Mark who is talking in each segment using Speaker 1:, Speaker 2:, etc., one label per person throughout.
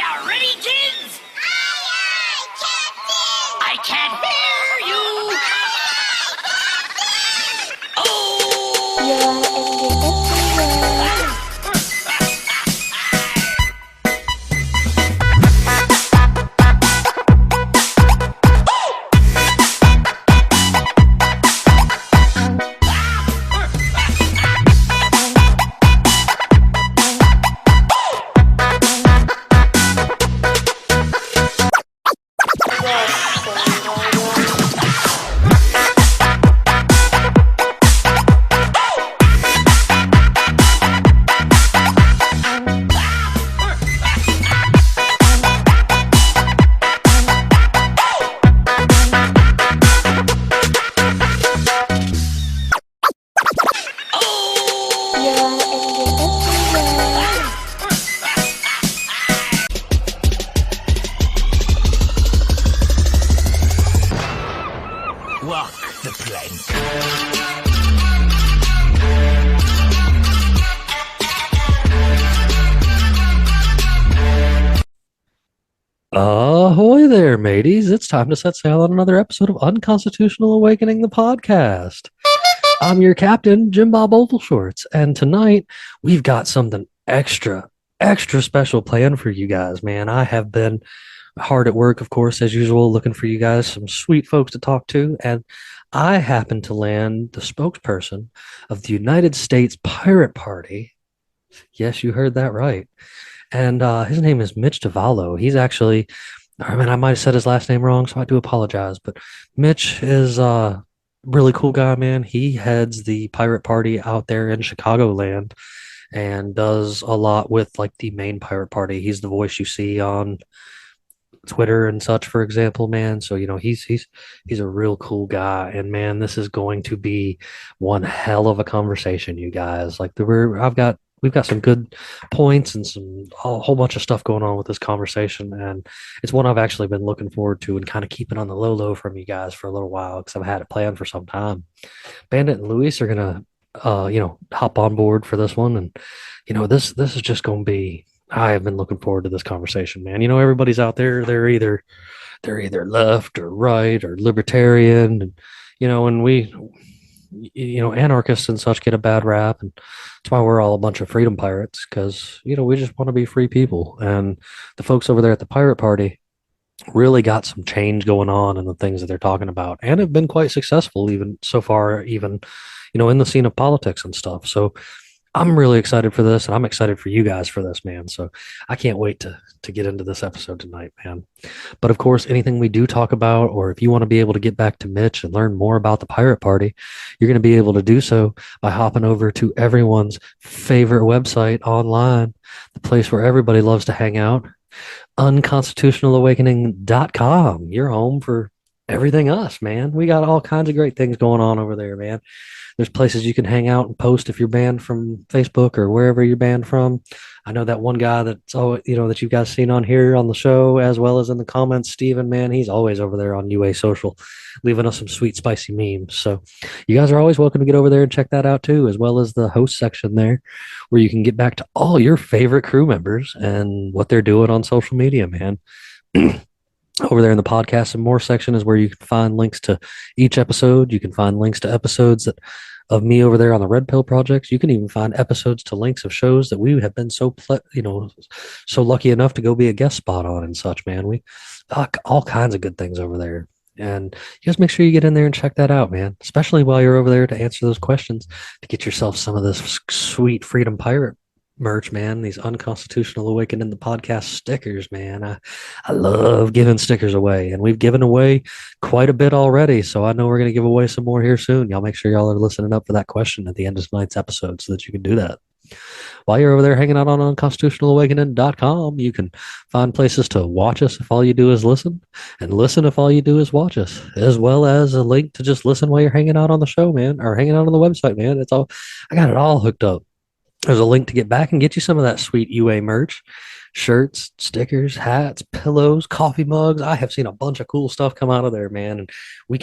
Speaker 1: you ready, kids?
Speaker 2: Aye, Captain!
Speaker 1: I can't hear you!
Speaker 3: Walk the plank.
Speaker 4: Ahoy there, mateys. It's time to set sail on another episode of Unconstitutional Awakening, the podcast. I'm your captain, Jim Bob Ovalshorts, and tonight we've got something extra special planned for you guys, man. I have been hard at work, of course, as usual, looking for you guys some sweet folks to talk to, and I happened to land the spokesperson of the United States Pirate Party. Yes, you heard that right. And his name is Mitch Tavallo. He's actually, I mean, I might have said his last name wrong, so I do apologize. But Mitch is a really cool guy, man. He heads the pirate party out there in Chicagoland and does a lot with like the main pirate party. He's the voice you see on Twitter and such, for example, man. So, you know, he's a real cool guy. And man, this is going to be one hell of a conversation, you guys. Like we've got some good points and a whole bunch of stuff going on with this conversation, and it's one I've actually been looking forward to and kind of keeping on the low from you guys for a little while because I've had it planned for some time. Bandit and Luis are gonna hop on board for this one, and this is just gonna be. I have been looking forward to this conversation, man. Everybody's out there, they're either left or right or libertarian, and we anarchists and such get a bad rap, and that's why we're all a bunch of freedom pirates, because we just want to be free people. And the folks over there at the pirate party really got some change going on in the things that they're talking about, and have been quite successful even so far, even in the scene of politics and stuff. So I'm really excited for this, and I'm excited for you guys for this, man. So I can't wait to get into this episode tonight, man. But of course, anything we do talk about, or if you want to be able to get back to Mitch and learn more about the Pirate Party, you're going to be able to do so by hopping over to everyone's favorite website online, the place where everybody loves to hang out, unconstitutionalawakening.com. You're home for everything us, man. We got all kinds of great things going on over there, man. There's places you can hang out and post if you're banned from Facebook or wherever you're banned from. I know that one guy that's that you guys seen on here on the show, as well as in the comments, Steven, man, he's always over there on UA Social, leaving us some sweet, spicy memes. So you guys are always welcome to get over there and check that out too, as well as the host section there, where you can get back to all your favorite crew members and what they're doing on social media, man. Over there in the podcast and more section is where you can find links to each episode. You can find links to episodes of me over there on the Red Pill Projects. You can even find episodes to links of shows that we have been so lucky enough to go be a guest spot on and such, man. We all kinds of good things over there. And you guys make sure you get in there and check that out, man, especially while you're over there to answer those questions, to get yourself some of this sweet Freedom Pirate merch, man. These Unconstitutional Awakening the podcast stickers, man. I love giving stickers away, and we've given away quite a bit already, so I know we're going to give away some more here soon. Y'all make sure y'all are listening up for that question at the end of tonight's episode so that you can do that. While you're over there hanging out on unconstitutionalawakening.com, you can find places to watch us if all you do is listen, and listen if all you do is watch us, as well as a link to just listen while you're hanging out on the show, man, or hanging out on the website, man. I got it all hooked up. There's a link to get back and get you some of that sweet UA merch. shirts, stickers, hats, pillows, coffee mugs. I have seen a bunch of cool stuff come out of there, man. And we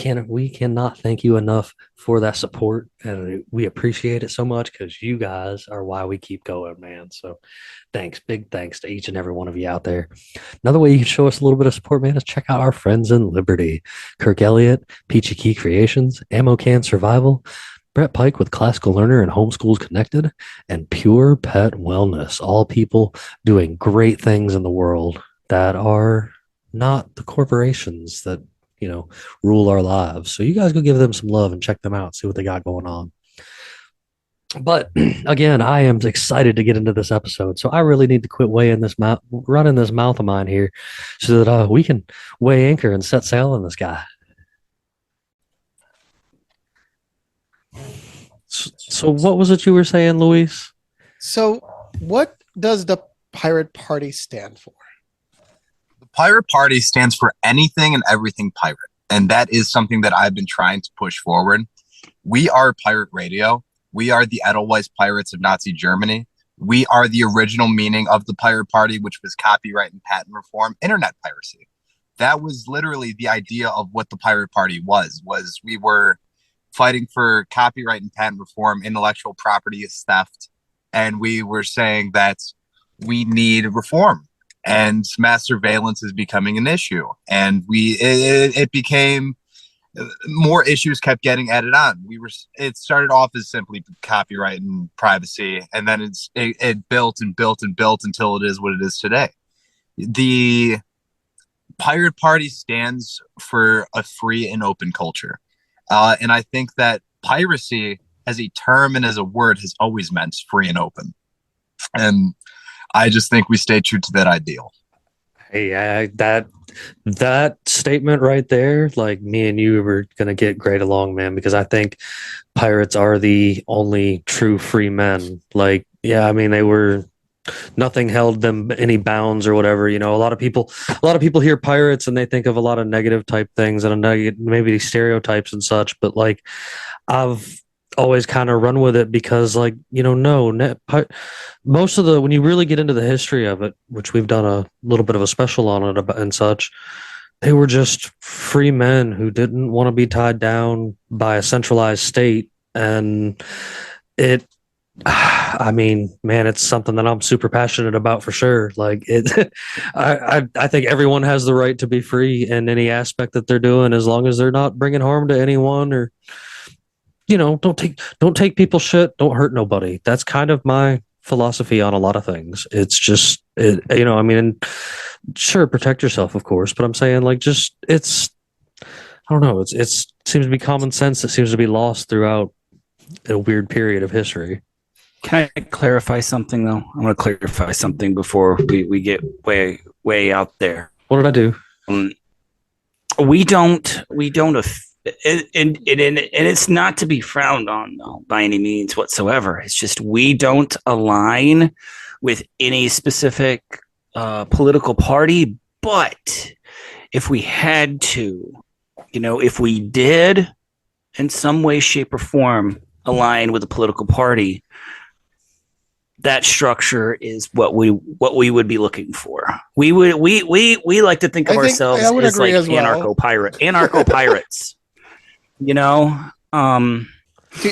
Speaker 4: cannot thank you enough for that support. And we appreciate it so much because you guys are why we keep going, man. So thanks, big thanks to each and every one of you out there. Another way you can show us a little bit of support, man, is check out our friends in Liberty. Kirk Elliott, Peachy Key Creations, Ammo Can Survival, Brett Pike with Classical Learner and Homeschools Connected, and Pure Pet Wellness. All people doing great things in the world that are not the corporations that, rule our lives. So you guys go give them some love and check them out, see what they got going on. But again, I am excited to get into this episode. So I really need to quit running this mouth of mine here so that we can weigh anchor and set sail on this guy. So what was it you were saying, Luis?
Speaker 3: So what does the Pirate Party stand for?
Speaker 5: The Pirate Party stands for anything and everything pirate. And that is something that I've been trying to push forward. We are pirate radio. We are the Edelweiss Pirates of Nazi Germany. We are the original meaning of the Pirate Party, which was copyright and patent reform, internet piracy. That was literally the idea of what the Pirate Party was we were fighting for copyright and patent reform, intellectual property is theft. And we were saying that we need reform and mass surveillance is becoming an issue. And it became more issues kept getting added on. It started off as simply copyright and privacy. And then it built and built and built until it is what it is today. The Pirate Party stands for a free and open culture. And I think that piracy as a term and as a word has always meant free and open. And I just think we stay true to that ideal.
Speaker 4: Hey, that statement right there, like me and you were going to get great along, man, because I think pirates are the only true free men. Like, yeah, I mean, nothing held them any bounds or whatever. A lot of people hear pirates and they think of a lot of negative type things and maybe stereotypes and such. But like, I've always kind of run with it because, like, most of when you really get into the history of it, which we've done a little bit of a special on it and such, they were just free men who didn't want to be tied down by a centralized state. And I mean, man, it's something that I'm super passionate about for sure. Like I think everyone has the right to be free in any aspect that they're doing, as long as they're not bringing harm to anyone or, don't take people's shit. Don't hurt nobody. That's kind of my philosophy on a lot of things. It's just, I mean, sure, protect yourself, of course, but I'm saying, like, I don't know. It seems to be common sense that seems to be lost throughout a weird period of history.
Speaker 6: Can I clarify something, though? I want to clarify something before we get way out there.
Speaker 4: What did I do?
Speaker 6: We don't, and it's not to be frowned on, though, by any means whatsoever. It's just we don't align with any specific political party. But if we had to, if we did in some way, shape, or form align with a political party, that structure is what we would be looking for. We like to think of ourselves as like anarcho pirates.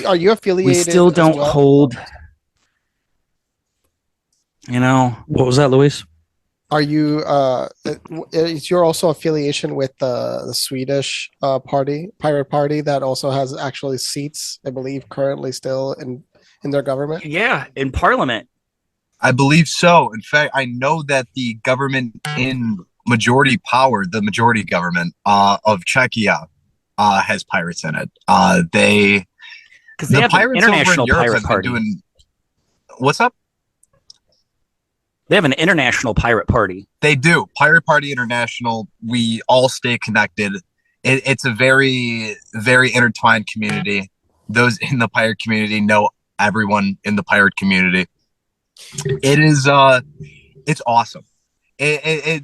Speaker 3: Are you affiliated?
Speaker 6: We still don't hold.
Speaker 4: What was that, Luis?
Speaker 3: Are you? Is your also affiliation with the Swedish Pirate Party that also has actually seats, I believe, currently still in their government?
Speaker 6: Yeah, in Parliament.
Speaker 5: I believe so. In fact, I know that the government in majority power, the majority government of Czechia, has pirates in it.
Speaker 6: Because they have an international pirate party.
Speaker 5: What's up?
Speaker 6: They have an international pirate party.
Speaker 5: They do. Pirate Party International. We all stay connected. It's a very, very intertwined community. Those in the pirate community know everyone in the pirate community. It is it's awesome. I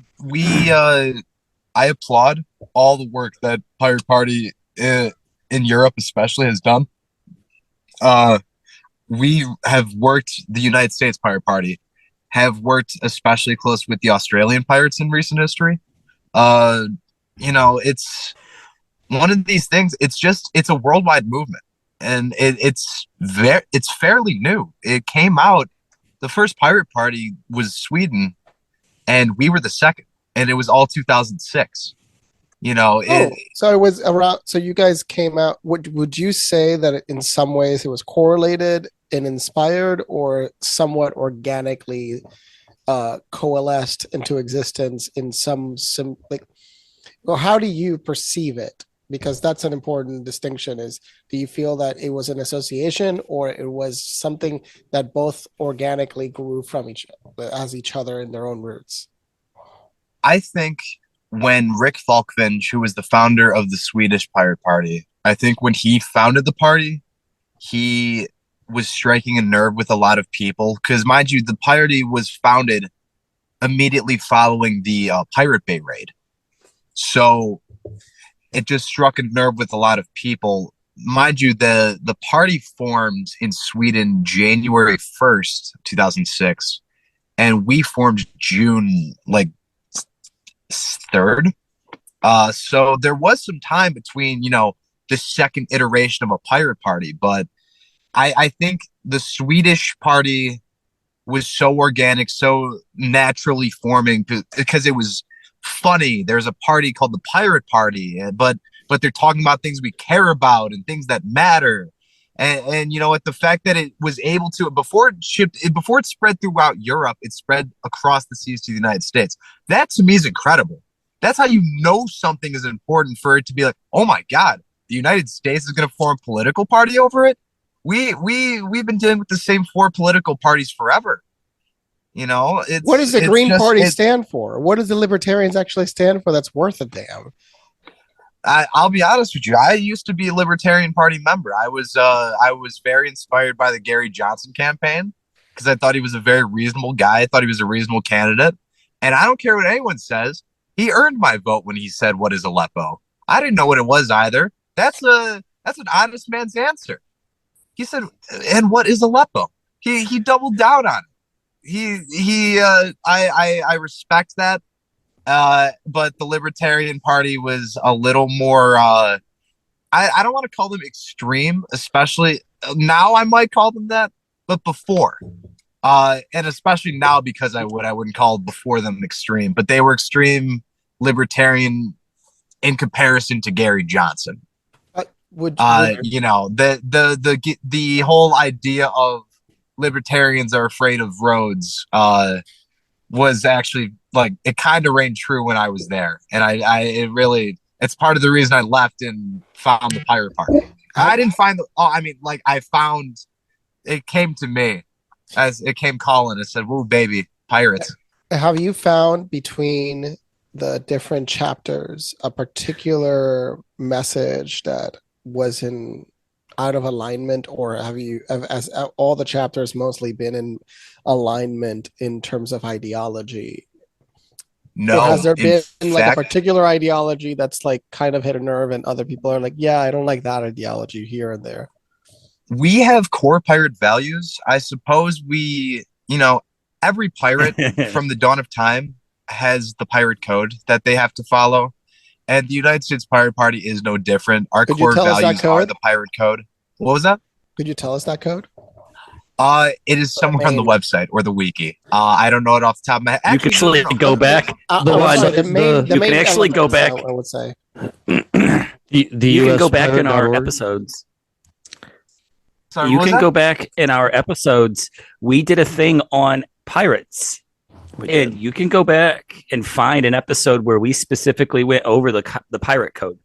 Speaker 5: applaud all the work that Pirate Party in Europe especially has done. We have worked, the United States Pirate Party have worked especially close with the Australian pirates in recent history. It's one of these things. It's a worldwide movement, and it's fairly new. It came out. The first pirate party was Sweden, and we were the second, and it was all 2006.
Speaker 3: So it was around. So you guys came out. Would you say that in some ways it was correlated and inspired, or somewhat organically coalesced into existence in or how do you perceive it? Because that's an important distinction. Do you feel that it was an association, or it was something that both organically grew from each other in their own roots?
Speaker 5: I think when Rick Falkvinge, who was the founder of the Swedish Pirate Party, I think when he founded the party, he was striking a nerve with a lot of people. Because, mind you, the party was founded immediately following the Pirate Bay raid. So it just struck a nerve with a lot of people. Mind you, the party formed in Sweden January 1st, 2006, and we formed June 3rd. So there was some time between, the second iteration of a pirate party, but I think the Swedish party was so organic, so naturally forming because it was funny. There's a party called the Pirate Party, but they're talking about things we care about and things that matter. And the fact that it was able to, before it spread throughout Europe, it spread across the seas to the United States. That to me is incredible. That's how you know something is important, for it to be like, oh my God, the United States is going to form a political party over it. We've been dealing with the same 4 political parties forever.
Speaker 3: What does the Green Party stand for? What does the Libertarians actually stand for? That's worth a damn.
Speaker 5: I'll be honest with you. I used to be a Libertarian Party member. I was very inspired by the Gary Johnson campaign because I thought he was a very reasonable guy. I thought he was a reasonable candidate, and I don't care what anyone says. He earned my vote when he said, "What is Aleppo?" I didn't know what it was either. That's an honest man's answer. He said, "And what is Aleppo?" He doubled down on it. I respect that. But the Libertarian Party was a little more, I don't want to call them extreme, especially now I might call them that, but before, and especially now because I wouldn't call before them extreme, but they were extreme libertarian in comparison to Gary Johnson. The whole idea of libertarians are afraid of roads, was actually it kind of rang true when I was there, and it's part of the reason I left and found the Pirate Party. I didn't find I found it came to me as it came calling. It said, "Woo, baby, pirates."
Speaker 3: Have you found between the different chapters a particular message that was out of alignment, or has all the chapters mostly been in alignment in terms of ideology?
Speaker 5: No.
Speaker 3: Or has there been
Speaker 5: a
Speaker 3: particular ideology that's kind of hit a nerve, and other people are like, yeah, I don't like that ideology here and there?
Speaker 5: We have core pirate values. I suppose every pirate from the dawn of time has the pirate code that they have to follow. And the United States Pirate Party is no different. Our core values are the pirate code. What was that?
Speaker 3: Could you tell us that code?
Speaker 5: It is somewhere on the website or the wiki. I don't know it off the top of my head.
Speaker 6: You can actually go back. You can actually go back.
Speaker 3: I would say
Speaker 6: you can go back in our episodes.
Speaker 5: Sorry,
Speaker 6: you can go back in our episodes. We did a thing on pirates. And you can go back and find an episode where we specifically went over the pirate code.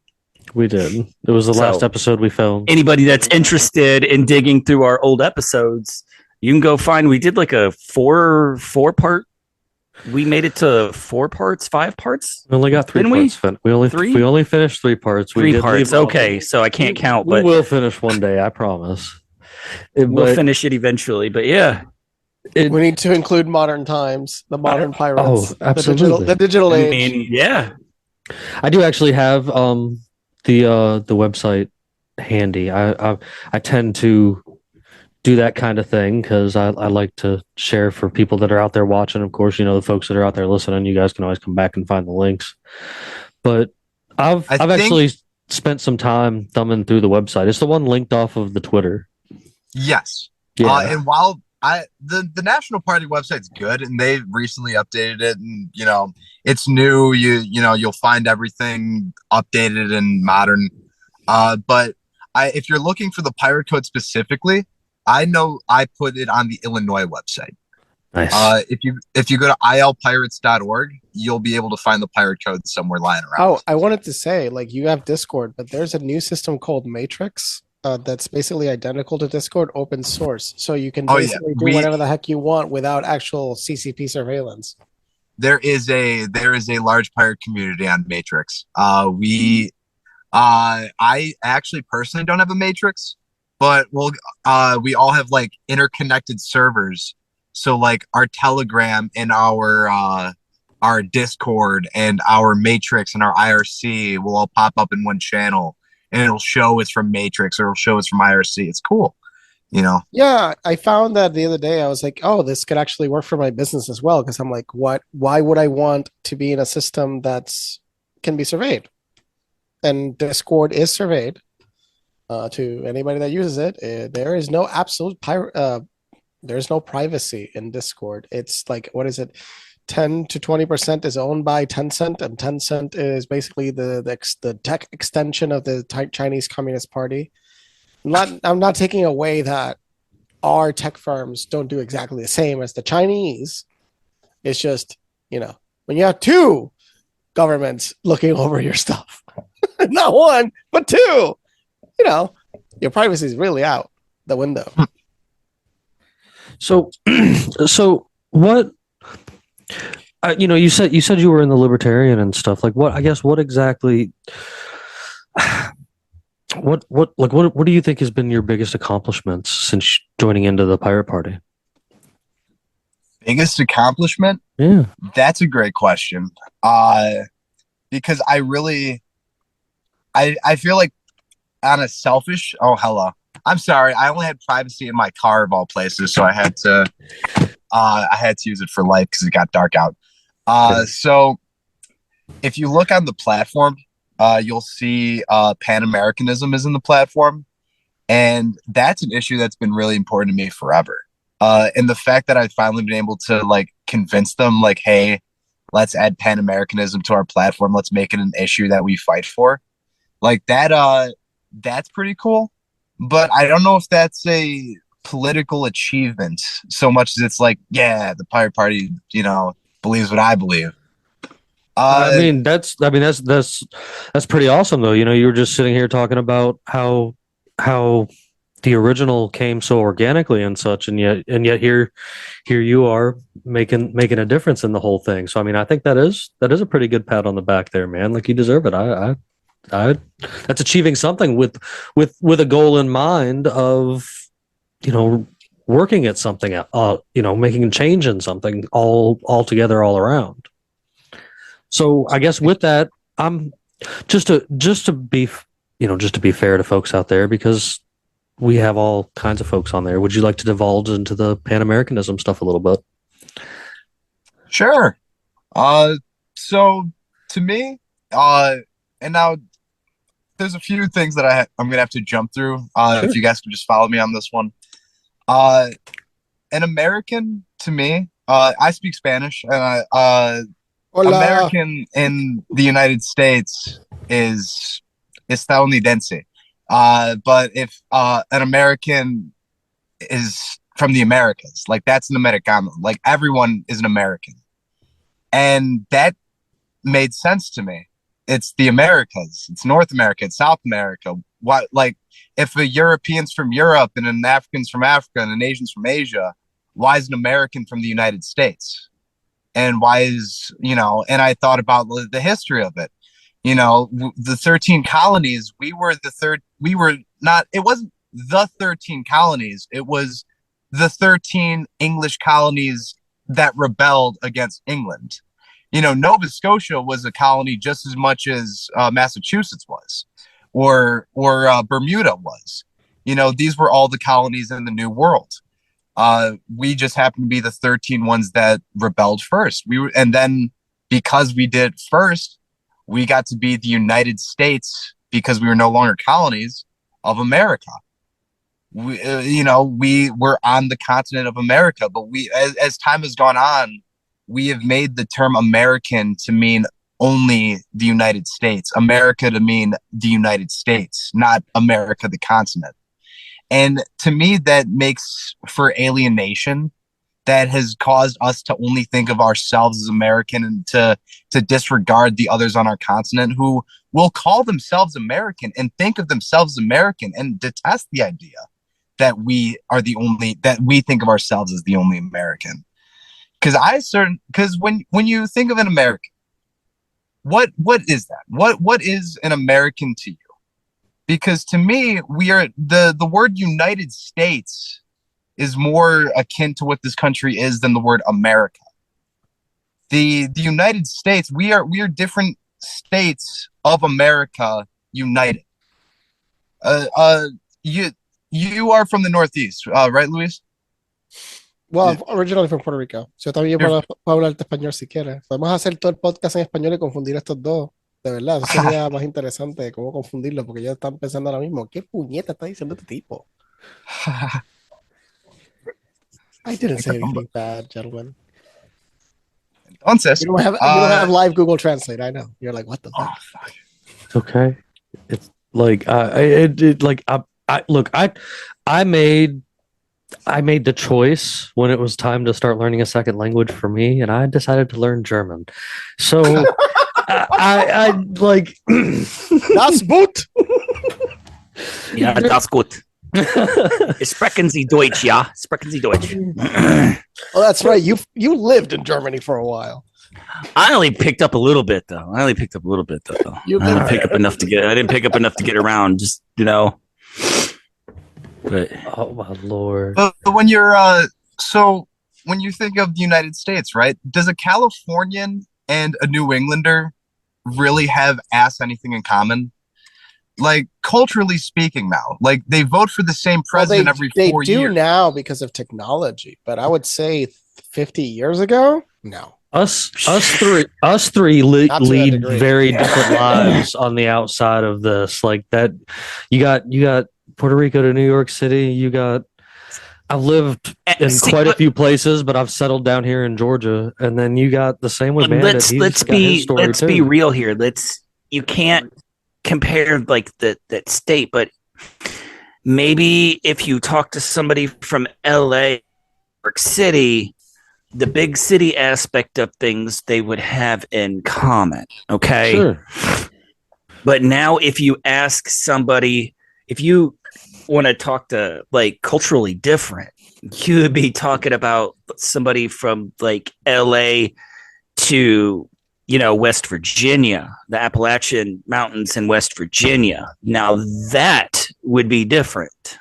Speaker 4: We did. It was the last episode we filmed.
Speaker 6: Anybody that's interested in digging through our old episodes, you can go find. We did a four part. We made it to 4 parts, 5 parts.
Speaker 4: We only got 3 parts. We only finished 3 parts.
Speaker 6: 3 parts. Okay, so I can't count, but
Speaker 4: we will finish one day. I promise.
Speaker 6: We'll finish it eventually. But yeah.
Speaker 3: We need to include modern times, the modern pirates.
Speaker 4: Oh, absolutely.
Speaker 3: The digital age.
Speaker 6: I mean, yeah.
Speaker 4: I do actually have the website handy. I tend to do that kind of thing because I like to share for people that are out there watching. Of course, the folks that are out there listening, you guys can always come back and find the links. But I've
Speaker 5: I think
Speaker 4: actually spent some time thumbing through the website. It's the one linked off of the Twitter.
Speaker 5: yes.
Speaker 4: Yeah.
Speaker 5: And while the National Party website's good, and they recently updated it, and it's new. You'll find everything updated and modern. But if you're looking for the pirate code specifically, I know I put it on the Illinois website.
Speaker 4: Nice.
Speaker 5: If you go to ilpirates.org, you'll be able to find the pirate code somewhere lying around.
Speaker 3: Oh, I wanted to say, like, you have Discord, but there's a new system called Matrix that's basically identical to Discord, open source. So you can basically do whatever the heck you want without actual CCP surveillance.
Speaker 5: There is a large pirate community on Matrix. I actually personally don't have a Matrix, but we all have like interconnected servers. So like our Telegram and our Discord and our Matrix and our IRC will all pop up in one channel, and it'll show it's from Matrix or it'll show it's from IRC. It's cool,
Speaker 3: Yeah, I found that the other day. I was like, oh, this could actually work for my business as well. Because I'm like, why would I want to be in a system that's can be surveyed? And Discord is surveyed. To anybody that uses it, there is no absolute there's no privacy in Discord. It's like, what is it? 10 to 20% is owned by Tencent, and Tencent is basically the tech extension of the Chinese Communist Party. I'm not taking away that our tech firms don't do exactly the same as the Chinese. It's just, when you have two governments looking over your stuff, not one, but two, your privacy is really out the window.
Speaker 4: So what? You said you were in the libertarian and stuff. Like what? I guess what exactly? What do you think has been your biggest accomplishments since joining into the Pirate Party?
Speaker 5: Biggest accomplishment?
Speaker 4: Yeah,
Speaker 5: that's a great question. Because I feel like on a selfish. Oh, hello. I'm sorry. I only had privacy in my car of all places, so I had to use it for light because it got dark out. So if you look on the platform, you'll see Pan-Americanism is in the platform, and that's an issue that's been really important to me forever. And the fact that I've finally been able to like convince them, like, hey, let's add Pan-Americanism to our platform. Let's make it an issue that we fight for. Like that. That's pretty cool. But I don't know if that's a political achievement so much as it's like, yeah, the Pirate Party, believes what I believe.
Speaker 4: That's pretty awesome though. You were just sitting here talking about how the original came so organically and such, and yet here you are making a difference in the whole thing. So I think that is a pretty good pat on the back there, man. Like, you deserve it. I that's achieving something with a goal in mind of working at something, making a change in something all together all around. So I guess with that, I'm just to be fair to folks out there, because we have all kinds of folks on there. Would you like to divulge into the Pan-Americanism stuff a little bit?
Speaker 5: Sure. So to me, and now there's a few things that I'm going to have to jump through.
Speaker 4: Sure.
Speaker 5: If you guys can just follow me on this one. An American to me, I speak Spanish, and American in the United States is estadounidense. But if an American is from the Americas, like, that's an Americano. Like, everyone is an American. And that made sense to me. It's the Americas. It's North America. It's South America. What, like, if a European's from Europe and an African's from Africa and an Asian's from Asia, why is an American from the United States? And why is, and I thought about the history of it. The 13 colonies, it wasn't the 13 colonies. It was the 13 English colonies that rebelled against England. Nova Scotia was a colony just as much as Massachusetts was, or Bermuda was. These were all the colonies in the New World. We just happened to be the 13 ones that rebelled first. And then because we did it first, we got to be the United States because we were no longer colonies of America. We were on the continent of America, but as time has gone on, we have made the term American to mean only the United States, America to mean the United States, not America, the continent. And to me, that makes for alienation that has caused us to only think of ourselves as American and to disregard the others on our continent who will call themselves American and think of themselves American and detest the idea that we think of ourselves as the only American. Because when you think of an American, what is that? What is an American to you? Because to me, we are the word United States is more akin to what this country is than the word America. The United States, we are different states of America united. You are from the Northeast, right, Luis?
Speaker 3: Well, I'm originally from Puerto Rico. So también puedo hablarte español si quieres. Podemos hacer todo el podcast en español y confundir estos dos. De verdad, eso sería más interesante cómo confundirlo, porque ellos están pensando ahora mismo, ¿qué puñeta está diciendo este tipo? I didn't say anything bad, gentlemen.
Speaker 5: Entonces,
Speaker 3: you don't have live Google Translate. I know. You're like, what the fuck?
Speaker 5: Fuck.
Speaker 4: It's okay. It's like I made the choice when it was time to start learning a second language for me, and I decided to learn German. So I like
Speaker 3: Das gut.
Speaker 6: Ja, das gut. Sprechen Sie Deutsch, ja? Sprechen Sie Deutsch.
Speaker 3: Oh, that's right. You lived in Germany for a while.
Speaker 6: I only picked up a little bit, though. I didn't pick up enough to get around. Just But
Speaker 4: oh my lord!
Speaker 5: But when you're when you think of the United States, right? Does a Californian and a New Englander really have anything in common? Like culturally speaking, now, like they vote for the same president every 4 years.
Speaker 3: They do now because of technology, but I would say 50 years ago, no.
Speaker 4: Us three lead very different lives on the outside of this. Like that, you got Puerto Rico to New York City. I've lived in quite a few places, but I've settled down here in Georgia. And then you got the same with Bandit.
Speaker 6: Let's be real here. You can't compare like that state, but maybe if you talk to somebody from LA, New York City, the big city aspect of things they would have in common. Okay.
Speaker 4: Sure.
Speaker 6: But now if you ask somebody, if you want to talk to like culturally different, you would be talking about somebody from like LA to West Virginia, the Appalachian Mountains in West Virginia. Now that would be different.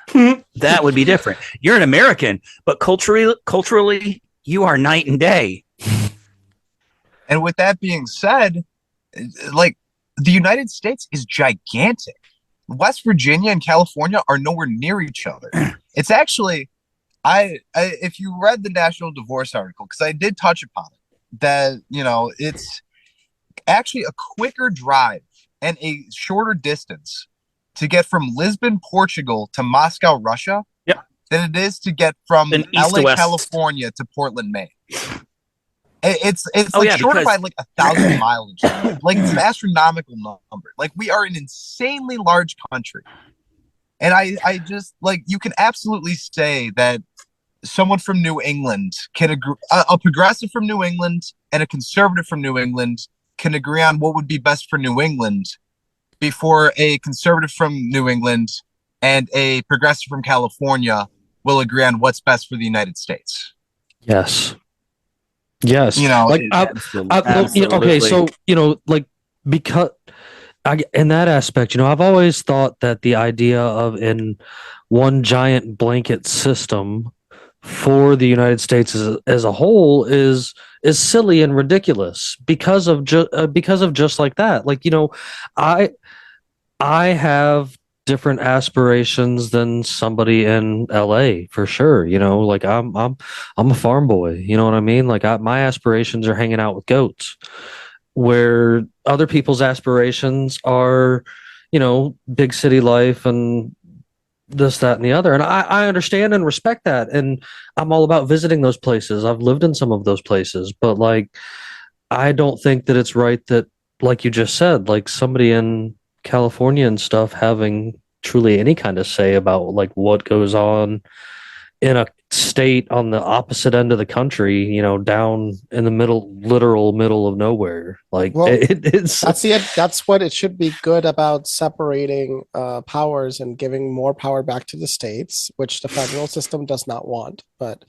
Speaker 6: That would be different. You're an American, but culturally, you are night and day.
Speaker 5: And with that being said, like the United States is gigantic. West Virginia and California are nowhere near each other. It's actually, if you read the National Divorce article, because I did touch upon it, that it's actually a quicker drive and a shorter distance to get from Lisbon, Portugal to Moscow, Russia, than it is to get from LA, California to Portland, Maine. It's shorter by like 1,000 miles. Like it's an astronomical number. Like we are an insanely large country. And I just like, you can absolutely say that someone from New England can agree, a progressive from New England and a conservative from New England can agree on what would be best for New England before a conservative from New England and a progressive from California will agree on what's best for the United States.
Speaker 4: Yes.
Speaker 6: Absolutely.
Speaker 4: Okay, so because in that aspect, I've always thought that the idea of in one giant blanket system for the United States as a whole is silly and ridiculous because of just like that. Like I have different aspirations than somebody in LA for sure. Like I'm a farm boy. You know what I mean? Like my aspirations are hanging out with goats, where other people's aspirations are, big city life and this, that, and the other. And I understand and respect that. And I'm all about visiting those places. I've lived in some of those places, but like, I don't think that it's right that, like you just said, like somebody in California and stuff having truly any kind of say about like what goes on in a state on the opposite end of the country, down in the literal middle of nowhere. Like
Speaker 3: Well,
Speaker 4: it's
Speaker 3: that's what it should be good about separating powers and giving more power back to the states, which the federal system does not want. But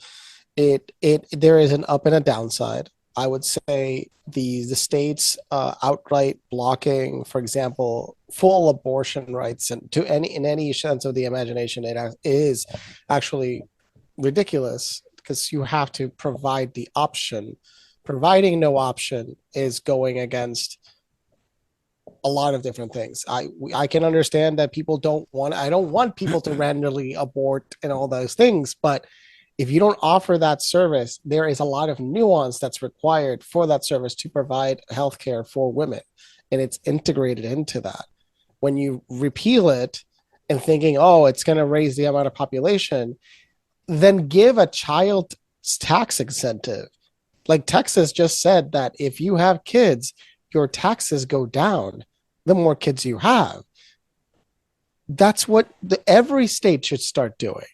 Speaker 3: there is an up and a downside. I would say the states outright blocking, for example, full abortion rights, and in any sense of the imagination, it is actually ridiculous because you have to provide the option. Providing no option is going against a lot of different things. I can understand that people I don't want people to randomly abort and all those things, but if you don't offer that service, there is a lot of nuance that's required for that service to provide healthcare for women, and it's integrated into that. When you repeal it and thinking, oh, it's going to raise the amount of population, then give a child tax incentive. Like Texas just said that if you have kids, your taxes go down the more kids you have. That's what every state should start doing.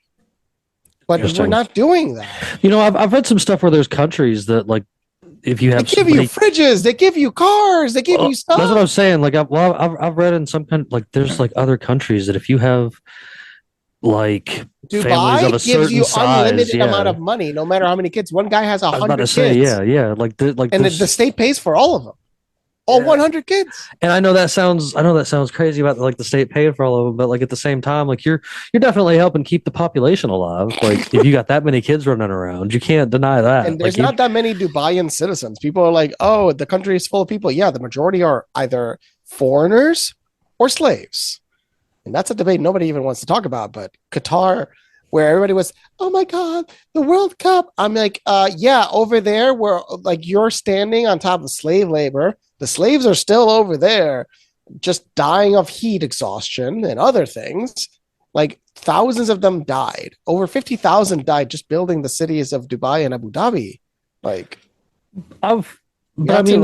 Speaker 3: But we're not doing that.
Speaker 4: I've read some stuff where there's countries that like if you have
Speaker 3: they give you fridges, they give you cars, they give you stuff.
Speaker 4: That's what I'm saying. Like I've read in some like there's like other countries that if you have like
Speaker 3: Dubai
Speaker 4: families of a
Speaker 3: gives
Speaker 4: certain
Speaker 3: you
Speaker 4: size,
Speaker 3: unlimited amount of money, no matter how many kids. One guy has 100 kids.
Speaker 4: Yeah. Like
Speaker 3: and the state pays for all of them. All 100 kids.
Speaker 4: And I know that sounds crazy about like the state paying for all of them, but like at the same time, like you're definitely helping keep the population alive. Like if you got that many kids running around, you can't deny that.
Speaker 3: And there's not that many Dubaian citizens. People are like, oh, the country is full of people. Yeah, the majority are either foreigners or slaves. And that's a debate nobody even wants to talk about. But Qatar, where everybody was, oh my God, the World Cup. I'm like, yeah, over there where like you're standing on top of slave labor. The slaves are still over there just dying of heat exhaustion and other things. Like thousands of them died. Over 50,000 died just building the cities of Dubai and Abu Dhabi. Like to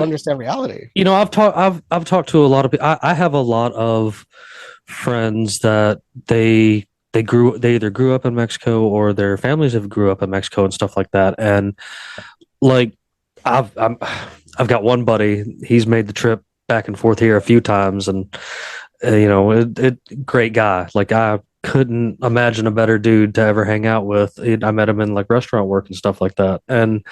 Speaker 3: understand reality.
Speaker 4: I've talked to a lot of people. I have a lot of friends that they either grew up in Mexico or their families have grew up in Mexico and stuff like that. And like I've got one buddy. He's made the trip back and forth here a few times, and great guy. Like I couldn't imagine a better dude to ever hang out with. I met him in like restaurant work and stuff like that, and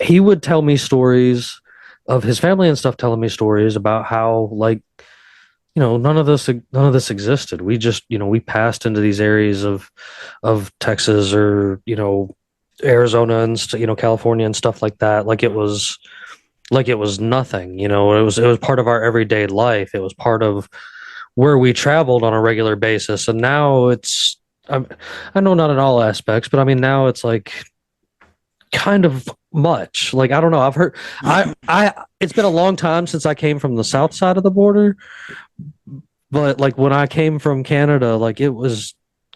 Speaker 4: he would tell me stories of his family and stuff, telling me stories about how like none of this existed. We just we passed into these areas of Texas or Arizona and California and stuff like that. Like it was nothing. It was part of our everyday life. It was part of where we traveled on a regular basis. And now it's I know not in all aspects, but I mean now it's like kind of much. Like I don't know. I've heard it's been a long time since I came from the south side of the border, but like when I came from Canada, like it was.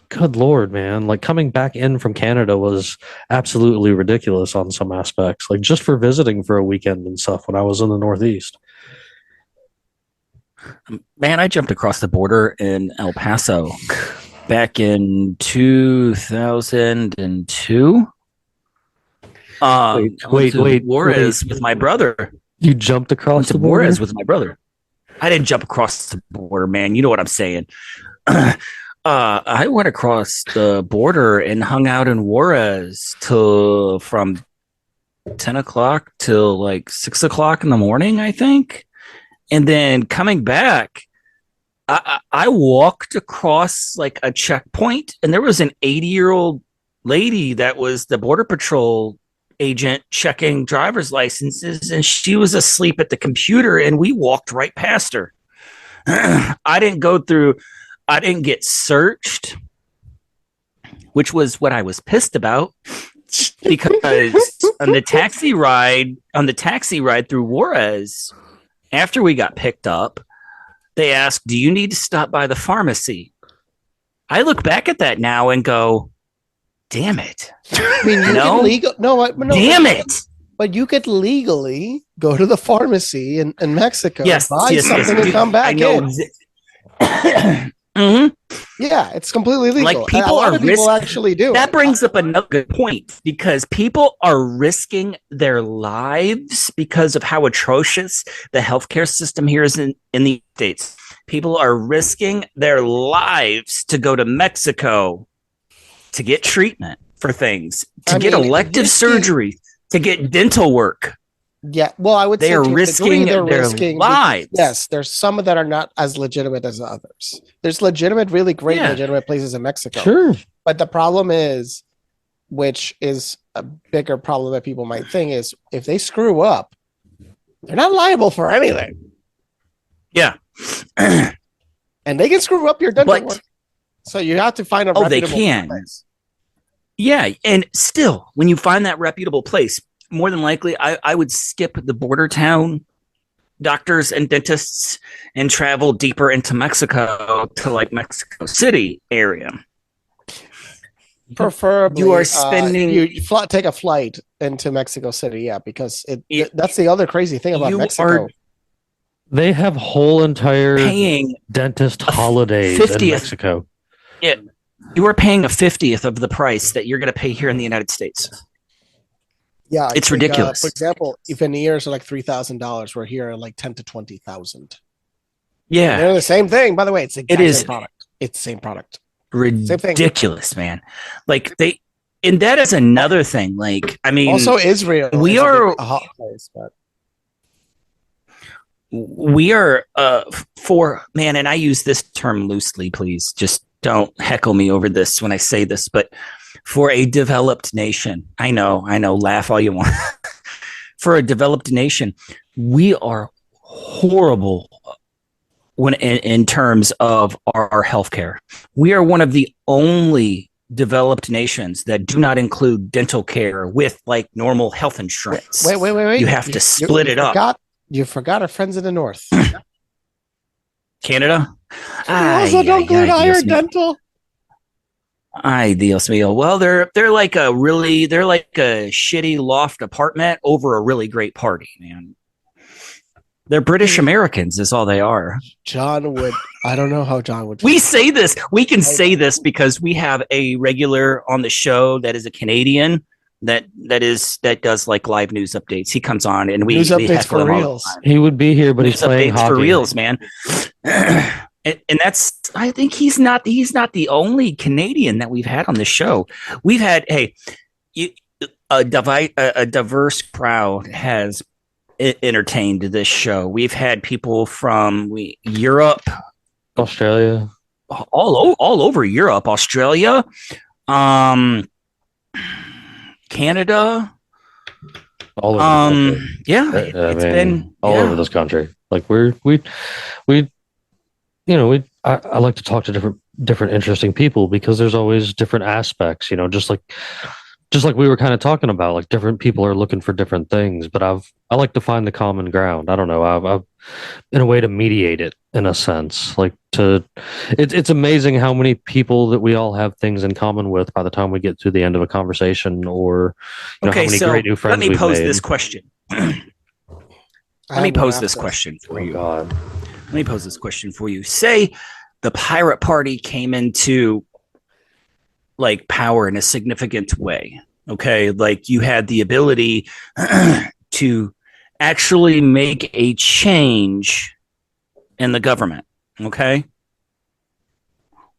Speaker 4: Good Lord, man. Like coming back in from Canada was absolutely ridiculous on some aspects, like just for visiting for a weekend and stuff when I was in the Northeast.
Speaker 6: Man, I jumped across the border in El Paso back in 2002.
Speaker 4: Wait.
Speaker 6: Juarez with my brother.
Speaker 4: You jumped across the border?
Speaker 6: Juarez with my brother. I didn't jump across the border, man. You know what I'm saying. I went across the border and hung out in Juarez from 10 o'clock till like 6 o'clock in the morning, I think. And then coming back, I walked across like a checkpoint and there was an 80-year-old lady that was the Border Patrol agent checking driver's licenses, and she was asleep at the computer and we walked right past her. I didn't get searched, which was what I was pissed about, because on the taxi ride through Juarez, after we got picked up, they asked, "Do you need to stop by the pharmacy?" I look back at that now and go, "Damn it!"
Speaker 3: I mean,
Speaker 6: Damn it!
Speaker 3: But you could legally go to the pharmacy in Mexico,
Speaker 6: Yes,
Speaker 3: buy
Speaker 6: yes,
Speaker 3: something
Speaker 6: yes.
Speaker 3: and come back
Speaker 6: I know.
Speaker 3: in. Yeah, it's completely legal.
Speaker 6: Like, people
Speaker 3: a lot
Speaker 6: are
Speaker 3: of people actually do.
Speaker 6: That
Speaker 3: it.
Speaker 6: brings up another good point, because people are risking their lives because of how atrocious the healthcare system here is in the States. People are risking their lives to go to Mexico to get treatment for things, to get elective surgery, to get dental work.
Speaker 3: Yeah, well, I would
Speaker 6: They
Speaker 3: say
Speaker 6: are
Speaker 3: to a
Speaker 6: risking
Speaker 3: degree, they're
Speaker 6: their
Speaker 3: risking
Speaker 6: lives.
Speaker 3: Yes, there's some that are not as legitimate as others. There's legitimate, really great,
Speaker 6: Yeah.
Speaker 3: legitimate places in Mexico.
Speaker 4: Sure.
Speaker 3: But the problem is, which is a bigger problem that people might think, is if they screw up, they're not liable for anything.
Speaker 6: Yeah.
Speaker 3: And they can screw up your dental
Speaker 6: But-
Speaker 3: work. So you have to find a
Speaker 6: Oh, they
Speaker 3: reputable
Speaker 6: can.
Speaker 3: place.
Speaker 6: Yeah, and still, when you find that reputable place, more than likely, I would skip the border town doctors and dentists and travel deeper into Mexico to like Mexico City area.
Speaker 3: Preferably,
Speaker 6: You are spending-
Speaker 3: take a flight into Mexico City, yeah, because
Speaker 6: You-
Speaker 3: that's the other crazy thing about
Speaker 6: you
Speaker 3: Mexico.
Speaker 6: are
Speaker 4: They have whole entire
Speaker 6: Paying
Speaker 4: dentist holidays
Speaker 6: 50th.
Speaker 4: in Mexico.
Speaker 6: you are paying a 50th of the price that you're going to pay here in the United States.
Speaker 3: Yeah, I
Speaker 6: It's
Speaker 3: think,
Speaker 6: ridiculous.
Speaker 3: for example, if veneers are like $3,000, we're here at like 10 to 20,000.
Speaker 6: Yeah,
Speaker 3: They're the same thing, by the way. It's the exact
Speaker 6: is.
Speaker 3: same product. It's the same product. Same thing.
Speaker 6: ridiculous, man. Like and that is another thing. Like, I mean,
Speaker 3: Also, Israel.
Speaker 6: we
Speaker 3: is
Speaker 6: are-
Speaker 3: a hot place, but
Speaker 6: we are for, man, and I use this term loosely, please just don't heckle me over this when I say this, but for a developed nation, I know, laugh all you want. For a developed nation, we are horrible when in terms of our healthcare. We are one of the only developed nations that do not include dental care with like normal health insurance.
Speaker 3: wait.
Speaker 6: You have to split it up.
Speaker 3: You forgot our friends in the north.
Speaker 6: Canada.
Speaker 3: We also don't include higher dental.
Speaker 6: Ay, Dios mío. Well, they're like a shitty loft apartment over a really great party, man. They're British Americans, is all they are.
Speaker 3: John would. I don't know how John would.
Speaker 6: We say this. We can say this because we have a regular on the show that is a Canadian that does like live news updates. He comes on and we
Speaker 3: News updates
Speaker 6: heckle
Speaker 3: for
Speaker 6: him all the
Speaker 3: reals.
Speaker 6: time.
Speaker 4: He would be here, but he's
Speaker 6: News
Speaker 4: playing
Speaker 6: updates
Speaker 4: hockey.
Speaker 6: for reals, man. And that's, I think he's not the only Canadian that we've had on the show. We've had a diverse crowd has entertained this show. We've had people from Europe,
Speaker 4: Australia,
Speaker 6: all over Europe, Australia, Canada,
Speaker 4: all over the country.
Speaker 6: yeah,
Speaker 4: I
Speaker 6: it's
Speaker 4: mean,
Speaker 6: been
Speaker 4: all
Speaker 6: yeah.
Speaker 4: over this country. Like I like to talk to different interesting people because there's always different aspects, just like we were kind of talking about, like different people are looking for different things, but I like to find the common ground. I don't know. I've in a way to mediate it in a sense, it's amazing how many people that we all have things in common with by the time we get to the end of a conversation, or how many great new friends
Speaker 6: let me
Speaker 4: we've
Speaker 6: pose
Speaker 4: made.
Speaker 6: this question. Let me pose this question for you.
Speaker 4: God.
Speaker 6: Let me pose this question for you. Say the Pirate Party came into like power in a significant way. Okay. Like you had the ability to actually make a change in the government. Okay.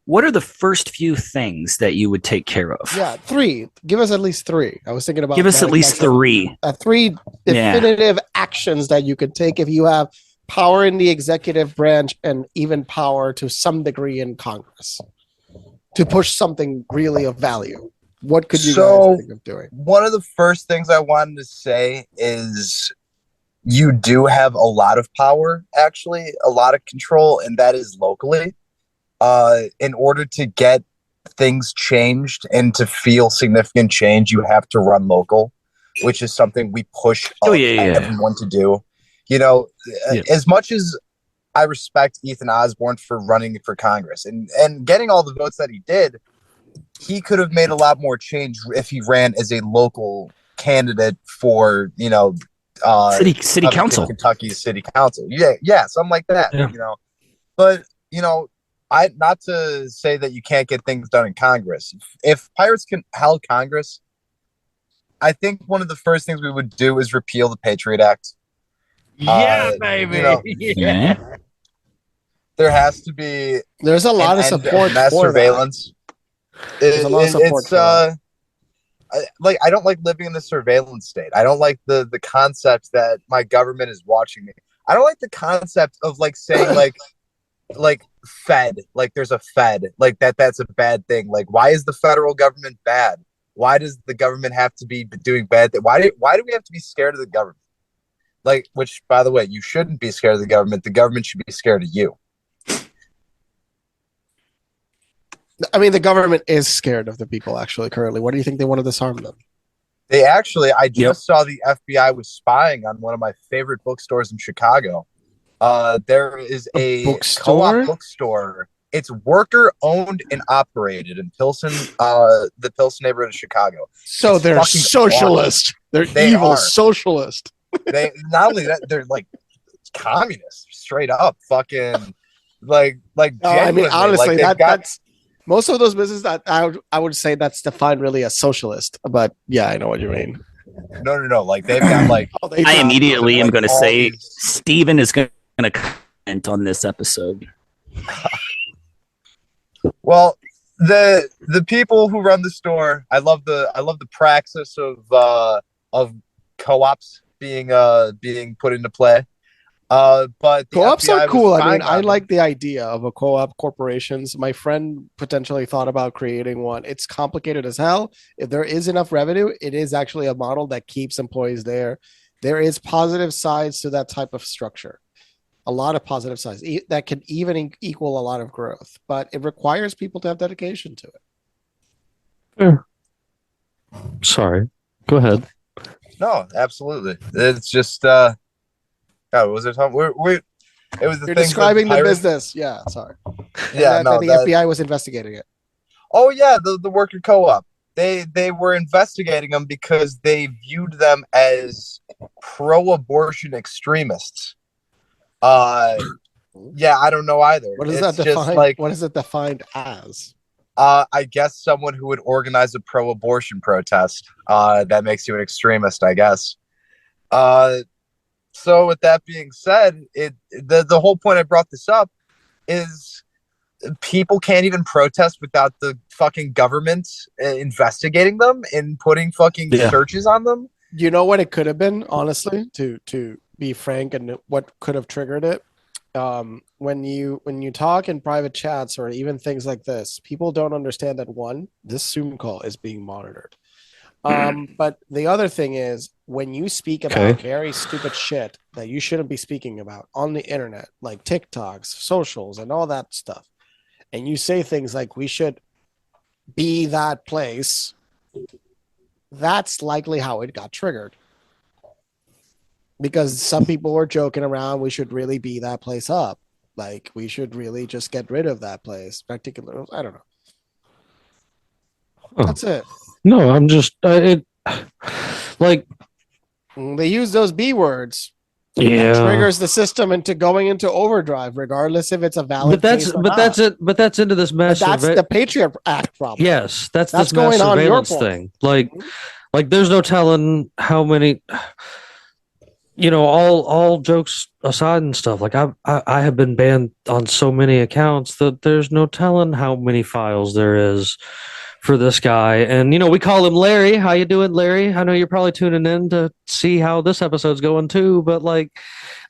Speaker 6: What are the first few things that you would take care of?
Speaker 3: Yeah, 3. Give us at least 3. I was thinking about.
Speaker 6: Give us at least 3.
Speaker 3: 3 definitive actions that you could take if you have power in the executive branch and even power to some degree in Congress to push something really of value. What could you guys think of doing?
Speaker 5: One of the first things I wanted to say is you do have a lot of power, actually, a lot of control, and that is locally. In order to get things changed and to feel significant change, you have to run local, which is something we push everyone to do. You know, as much as I respect Ethan Osborne for running for Congress and getting all the votes that he did, he could have made a lot more change if he ran as a local candidate for,
Speaker 6: city council,
Speaker 5: Kentucky's city council. Yeah, something like that.
Speaker 4: Yeah.
Speaker 5: But I not to say that you can't get things done in Congress. If pirates held Congress, I think one of the first things we would do is repeal the Patriot Act.
Speaker 6: Yeah, baby.
Speaker 5: Yeah. There has to be.
Speaker 3: There's a lot of support
Speaker 5: mass
Speaker 3: for
Speaker 5: surveillance.
Speaker 3: There's a lot of support for that.
Speaker 5: I don't like living in the surveillance state. I don't like the concept that my government is watching me. I don't like the concept of saying like Fed, like there's a Fed, like that's a bad thing. Like, why is the federal government bad? Why does the government have to be doing bad things? Why do we have to be scared of the government? Which, by the way, you shouldn't be scared of the government. The government should be scared of you.
Speaker 3: I mean, the government is scared of the people, actually, currently. What do you think they want to disarm them?
Speaker 5: I just saw the FBI was spying on one of my favorite bookstores in Chicago. There is a co-op bookstore. It's worker owned and operated in Pilsen, the Pilsen neighborhood of Chicago.
Speaker 3: So
Speaker 5: it's
Speaker 3: they're socialist. They evil socialist.
Speaker 5: They not only that, they're communists, straight up. Fucking
Speaker 3: I mean, honestly, that's most of those businesses that I would say that's defined really as socialist. But yeah, I know what you mean.
Speaker 5: No. They've got
Speaker 6: I immediately am going to say Steven is going to comment on this episode.
Speaker 5: Well, the people who run the store, I love the praxis of co-ops being put into play. But
Speaker 3: co-ops are cool. I mean, I like the idea of a co-op corporations. My friend potentially thought about creating one. It's complicated as hell. If there is enough revenue, it is actually a model that keeps employees there. There is positive sides to that type of structure. A lot of positive sides that can even equal a lot of growth, but it requires people to have dedication to it.
Speaker 4: Yeah. Sorry. Go ahead.
Speaker 5: No, absolutely. It's just God, what was it? It was the
Speaker 3: You're
Speaker 5: thing
Speaker 3: describing the business. Yeah, sorry.
Speaker 5: Yeah,
Speaker 3: the FBI was investigating it.
Speaker 5: Oh yeah, the worker co-op. They were investigating them because they viewed them as pro-abortion extremists. Yeah, I don't know either.
Speaker 3: What is that defined? What is it defined as?
Speaker 5: I guess someone who would organize a pro-abortion protest. That makes you an extremist, I guess. So with that being said, the whole point I brought this up is people can't even protest without the fucking government investigating them and putting fucking searches on them.
Speaker 3: You know what it could have been, honestly, to be frank, and what could have triggered it. When you talk in private chats or even things like this, people don't understand that this Zoom call is being monitored. But the other thing is, when you speak about very stupid shit that you shouldn't be speaking about on the internet, like TikToks, socials, and all that stuff, and you say things like we should be that place, that's likely how it got triggered. Because some people were joking around, we should really be that place up. Like, we should really just get rid of that place. Particularly, I don't know. That's it.
Speaker 4: No, I'm just they
Speaker 3: use those B words.
Speaker 4: Yeah,
Speaker 3: that triggers the system into going into overdrive, regardless if it's a valid.
Speaker 4: That's into this mess.
Speaker 3: That's the Patriot Act problem.
Speaker 4: Yes, that's this going on. Surveillance thing. Like there's no telling how many. All jokes aside and stuff. Like I have been banned on so many accounts that there's no telling how many files there is for this guy. And we call him Larry. How you doing, Larry? I know you're probably tuning in to see how this episode's going too. But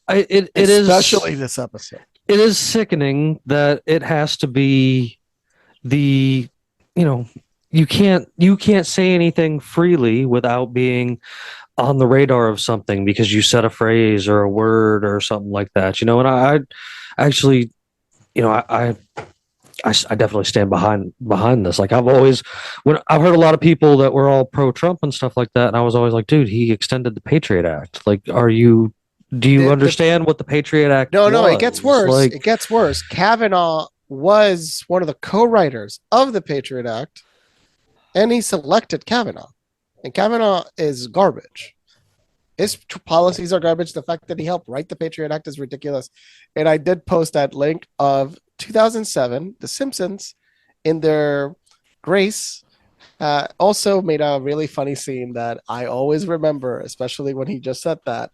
Speaker 4: it is
Speaker 3: especially this episode.
Speaker 4: It is sickening that it has to be the you can't say anything freely without being on the radar of something because you said a phrase or a word or something like that. And I actually, I definitely stand behind this. Like when I've heard a lot of people that were all pro Trump and stuff like that, and I was always like, dude, he extended the Patriot Act. Like, do you understand what the Patriot Act?
Speaker 3: No,
Speaker 4: was?
Speaker 3: it gets worse.
Speaker 4: Like,
Speaker 3: It gets worse. Kavanaugh was one of the co-writers of the Patriot Act, and he selected Kavanaugh. And Kavanaugh is garbage. His policies are garbage. The fact that he helped write the Patriot Act is ridiculous. And I did post that link of 2007, The Simpsons, in their grace, also made a really funny scene that I always remember, especially when he just said that,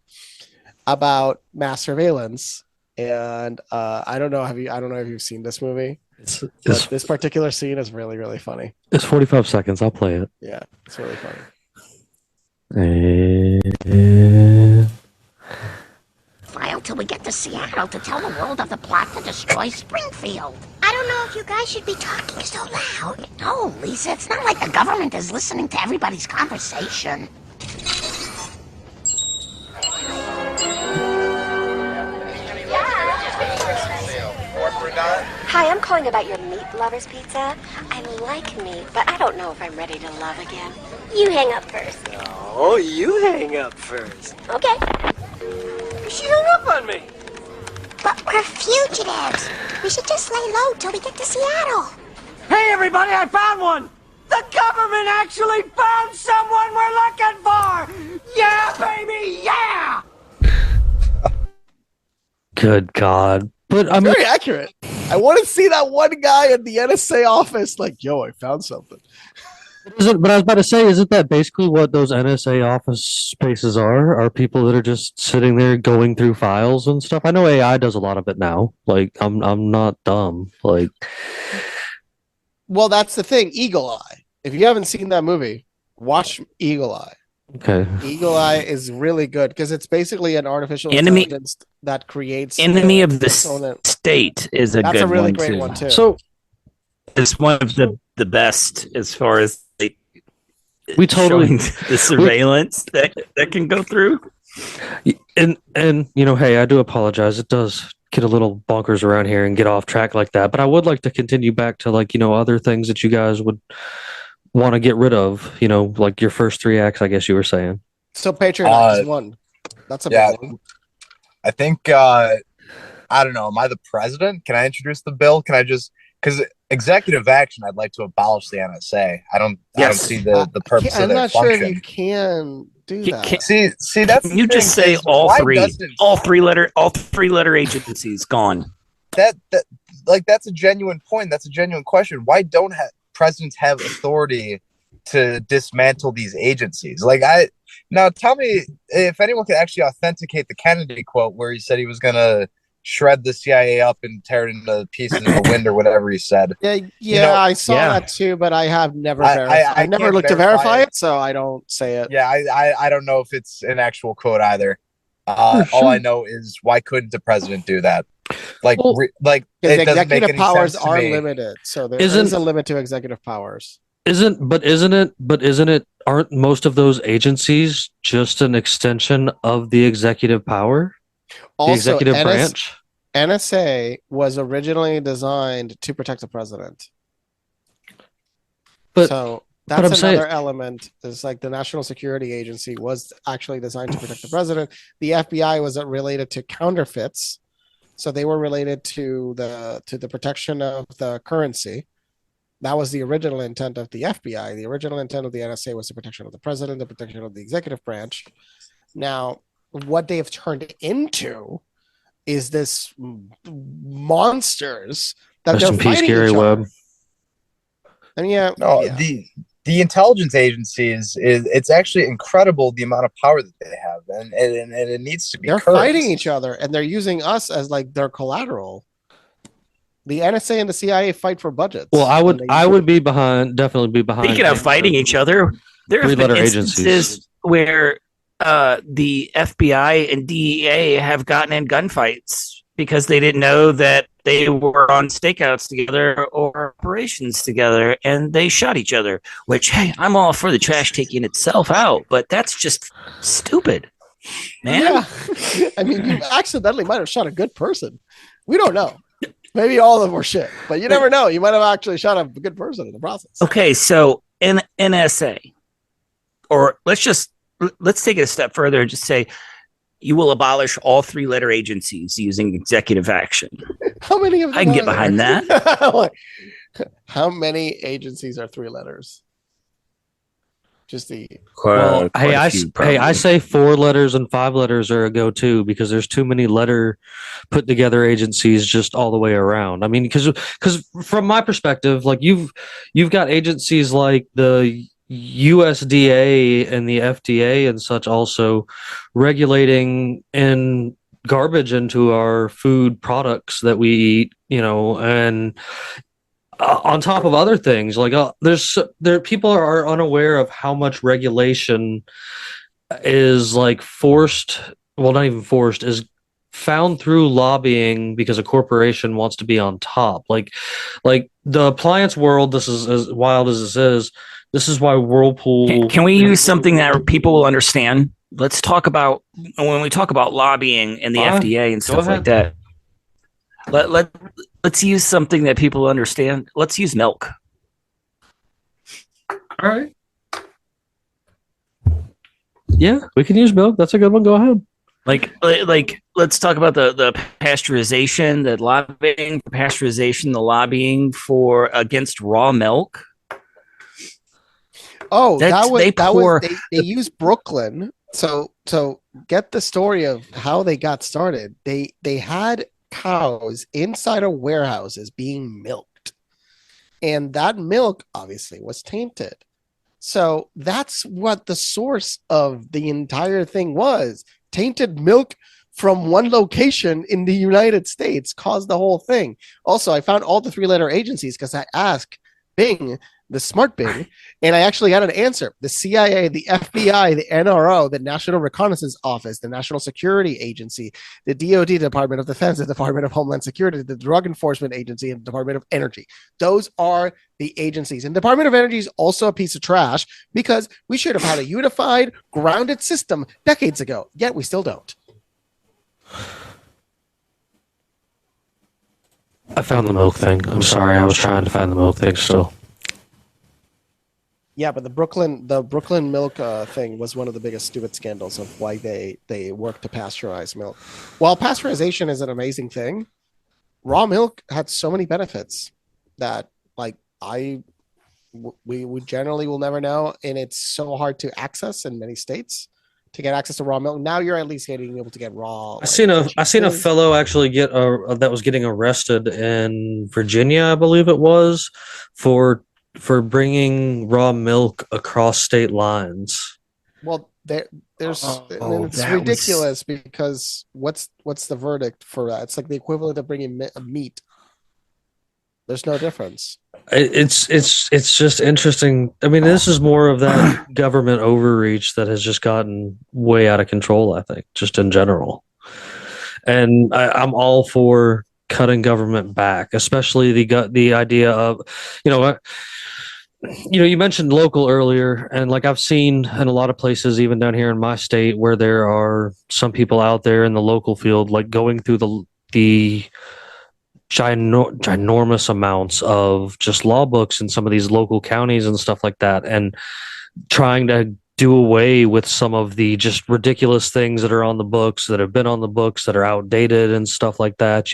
Speaker 3: about mass surveillance. And I don't know if you've seen this movie. But this particular scene is really, really funny.
Speaker 4: It's 45 seconds. I'll play it.
Speaker 3: Yeah, it's really funny.
Speaker 1: File till we get to Seattle to tell the world of the plot to destroy Springfield.
Speaker 2: I don't know if you guys should be talking so loud.
Speaker 1: No, Lisa, it's not like the government is listening to everybody's conversation.
Speaker 7: Hi, I'm calling about your meat lovers pizza. I like meat, but I don't know if I'm ready to love again.
Speaker 2: You hang up first.
Speaker 8: Oh, you hang up first.
Speaker 2: Okay.
Speaker 8: She hung up on me.
Speaker 2: But we're fugitives. We should just lay low till we get to Seattle.
Speaker 8: Hey, everybody, I found one. The government actually found someone we're looking for. Yeah, baby, yeah.
Speaker 4: Good God. But I mean,
Speaker 3: Very accurate. I want to see that one guy in the NSA office like, yo, I found something.
Speaker 4: but I was about to say, isn't that basically what those NSA office spaces are? Are people that are just sitting there going through files and stuff? I know AI does a lot of it now. Like, I'm not dumb. Like,
Speaker 3: Well, that's the thing. Eagle Eye. If you haven't seen that movie, watch Eagle Eye.
Speaker 4: okay.
Speaker 3: Eagle Eye is really good because it's basically an artificial
Speaker 6: Enemy-
Speaker 3: intelligence that creates
Speaker 6: Enemy of the
Speaker 3: opponent.
Speaker 6: State is a
Speaker 3: That's
Speaker 6: good
Speaker 3: a really
Speaker 6: one
Speaker 3: great
Speaker 6: too.
Speaker 3: one too.
Speaker 4: So
Speaker 6: It's one of the best as far as
Speaker 4: We totally-
Speaker 6: showing the surveillance that can go through.
Speaker 4: and hey, I do apologize. It does get a little bonkers around here and get off track like that. But I would like to continue back to other things that you guys would want to get rid of. Like your first three acts, I guess you were saying.
Speaker 3: So Patriot Act is one. That's a big one.
Speaker 5: I think I don't know. Am I the president? Can I introduce the bill? Can I just because executive action? I'd like to abolish the NSA. I don't see the purpose of
Speaker 3: I'm
Speaker 5: their
Speaker 3: not sure if
Speaker 5: function.
Speaker 3: you can do
Speaker 6: He
Speaker 3: that.
Speaker 6: can't-
Speaker 5: See, that's
Speaker 6: You
Speaker 5: the
Speaker 6: just
Speaker 5: thing,
Speaker 6: say
Speaker 5: is
Speaker 6: all
Speaker 5: why
Speaker 6: three letter agencies gone.
Speaker 5: that that's a genuine point. That's a genuine question. Why don't presidents have authority to dismantle these agencies? Now tell me if anyone can actually authenticate the Kennedy quote where he said he was gonna shred the CIA up and tear it into pieces in the wind or whatever he said.
Speaker 3: Yeah, I saw
Speaker 6: yeah.
Speaker 3: that too, but I have never
Speaker 5: I
Speaker 3: verified. I never
Speaker 5: can't
Speaker 3: looked to
Speaker 5: verify
Speaker 3: verify
Speaker 5: it.
Speaker 3: it, so I don't say it.
Speaker 5: Yeah, I don't know if it's an actual quote either.
Speaker 4: Sure.
Speaker 5: All I know is why couldn't the president do that?
Speaker 3: Well,
Speaker 5: Because
Speaker 3: Because
Speaker 5: it doesn't make
Speaker 3: executive
Speaker 5: any
Speaker 3: powers
Speaker 5: sense to
Speaker 3: are
Speaker 5: me.
Speaker 3: limited, so there
Speaker 4: Isn't-
Speaker 3: is a limit to executive powers.
Speaker 4: Isn't it? Aren't most of those agencies just an extension of the executive power, the
Speaker 3: Also,
Speaker 4: executive branch?
Speaker 3: NSA was originally designed to protect the president.
Speaker 4: But
Speaker 3: So
Speaker 4: I'm
Speaker 3: that's
Speaker 4: saying-
Speaker 3: another element. Is like the National Security Agency was actually designed to protect the president. The FBI was related to counterfeits, so they were related to the protection of the currency. That was the original intent of the FBI. The original intent of the NSA was the protection of the president, the protection of the executive branch. Now, what they've turned into is this monsters that
Speaker 4: Rest
Speaker 3: they're
Speaker 4: in peace,
Speaker 3: fighting
Speaker 4: Gary
Speaker 3: each other.
Speaker 4: Webb.
Speaker 3: I mean, yeah,
Speaker 5: No,
Speaker 3: yeah.
Speaker 5: the intelligence agency is it's actually incredible the amount of power that they have, and it needs to be.
Speaker 3: They're
Speaker 5: curbed.
Speaker 3: fighting each other, and they're using us as like their collateral. The NSA and the CIA fight for budgets.
Speaker 4: Well, I
Speaker 3: and they-
Speaker 4: would definitely be behind.
Speaker 6: Speaking of fighting each other, there have been
Speaker 4: Three-letter
Speaker 6: instances
Speaker 4: agencies.
Speaker 6: where the FBI and DEA have gotten in gunfights because they didn't know that they were on stakeouts together or operations together, and they shot each other. Which, hey, I'm all for the trash taking itself out, but that's just stupid, man.
Speaker 3: Yeah. I mean, you accidentally might have shot a good person. We don't know. Maybe all of them were shit, but you never know. You might have actually shot a good person in the process.
Speaker 6: Okay, so in NSA, or let's take it a step further and just say you will abolish all 3-letter agencies using executive action.
Speaker 3: How many of them
Speaker 6: I can get
Speaker 3: are there?
Speaker 6: behind that.
Speaker 3: How many agencies are 3 letters? Just the
Speaker 4: Well,
Speaker 6: Quite a few, probably.
Speaker 4: I say 4 letters and 5 letters are a go-to because there's too many letter put together agencies just all the way around. I mean, because from my perspective, like you've got agencies like the USDA and the FDA and such also regulating and garbage into our food products that we eat, and on top of other things, like there people are unaware of how much regulation is like forced, well, not even forced, is found through lobbying because a corporation wants to be on top. Like the appliance world, this is as wild as this is why Whirlpool.
Speaker 6: Can we use something that people will understand? Let's talk about when we talk about lobbying and the FDA and stuff like that. Let's use something that people understand. Let's use milk.
Speaker 4: All right. Yeah, we can use milk. That's a good one. Go ahead.
Speaker 6: Like let's talk about the pasteurization, the lobbying for pasteurization, the lobbying for against raw milk.
Speaker 3: Oh, they use Brooklyn. So get the story of how they got started. They had cows inside of warehouses being milked, and that milk obviously was tainted. So that's what the source of the entire thing was. Tainted milk from one location in the United States caused the whole thing. Also, I found all the 3-letter agencies because I asked Bing, the smart Bing, and I actually got an answer. The CIA, the FBI, the NRO, the National Reconnaissance Office, the National Security Agency, the DOD, Department of Defense, the Department of Homeland Security, the Drug Enforcement Agency, and the Department of Energy. Those are the agencies. And the Department of Energy is also a piece of trash because we should have had a unified, grounded system decades ago, yet we still don't.
Speaker 4: I found the milk thing. I'm sorry, I was trying to find the milk thing still.
Speaker 3: Yeah, but the Brooklyn milk thing was one of the biggest stupid scandals of why they work to pasteurize milk. While pasteurization is an amazing thing, raw milk had so many benefits that we generally will never know, and it's so hard to access in many states to get access to raw milk. Now you're at least getting able to get raw.
Speaker 4: I seen a fellow actually get that was getting arrested in Virginia, I believe it was, for bringing raw milk across state lines.
Speaker 3: Well, it's ridiculous because what's the verdict for that? It's like the equivalent of bringing meat. There's no difference.
Speaker 4: It's just interesting. I mean, this is more of that government overreach that has just gotten way out of control, I think, just in general. And I'm all for cutting government back, especially the idea of, you mentioned local earlier, and like I've seen in a lot of places, even down here in my state, where there are some people out there in the local field, like going through the ginormous amounts of just law books in some of these local counties and stuff like that, and trying to do away with some of the just ridiculous things that are on the books, that have been on the books, that are outdated and stuff like that.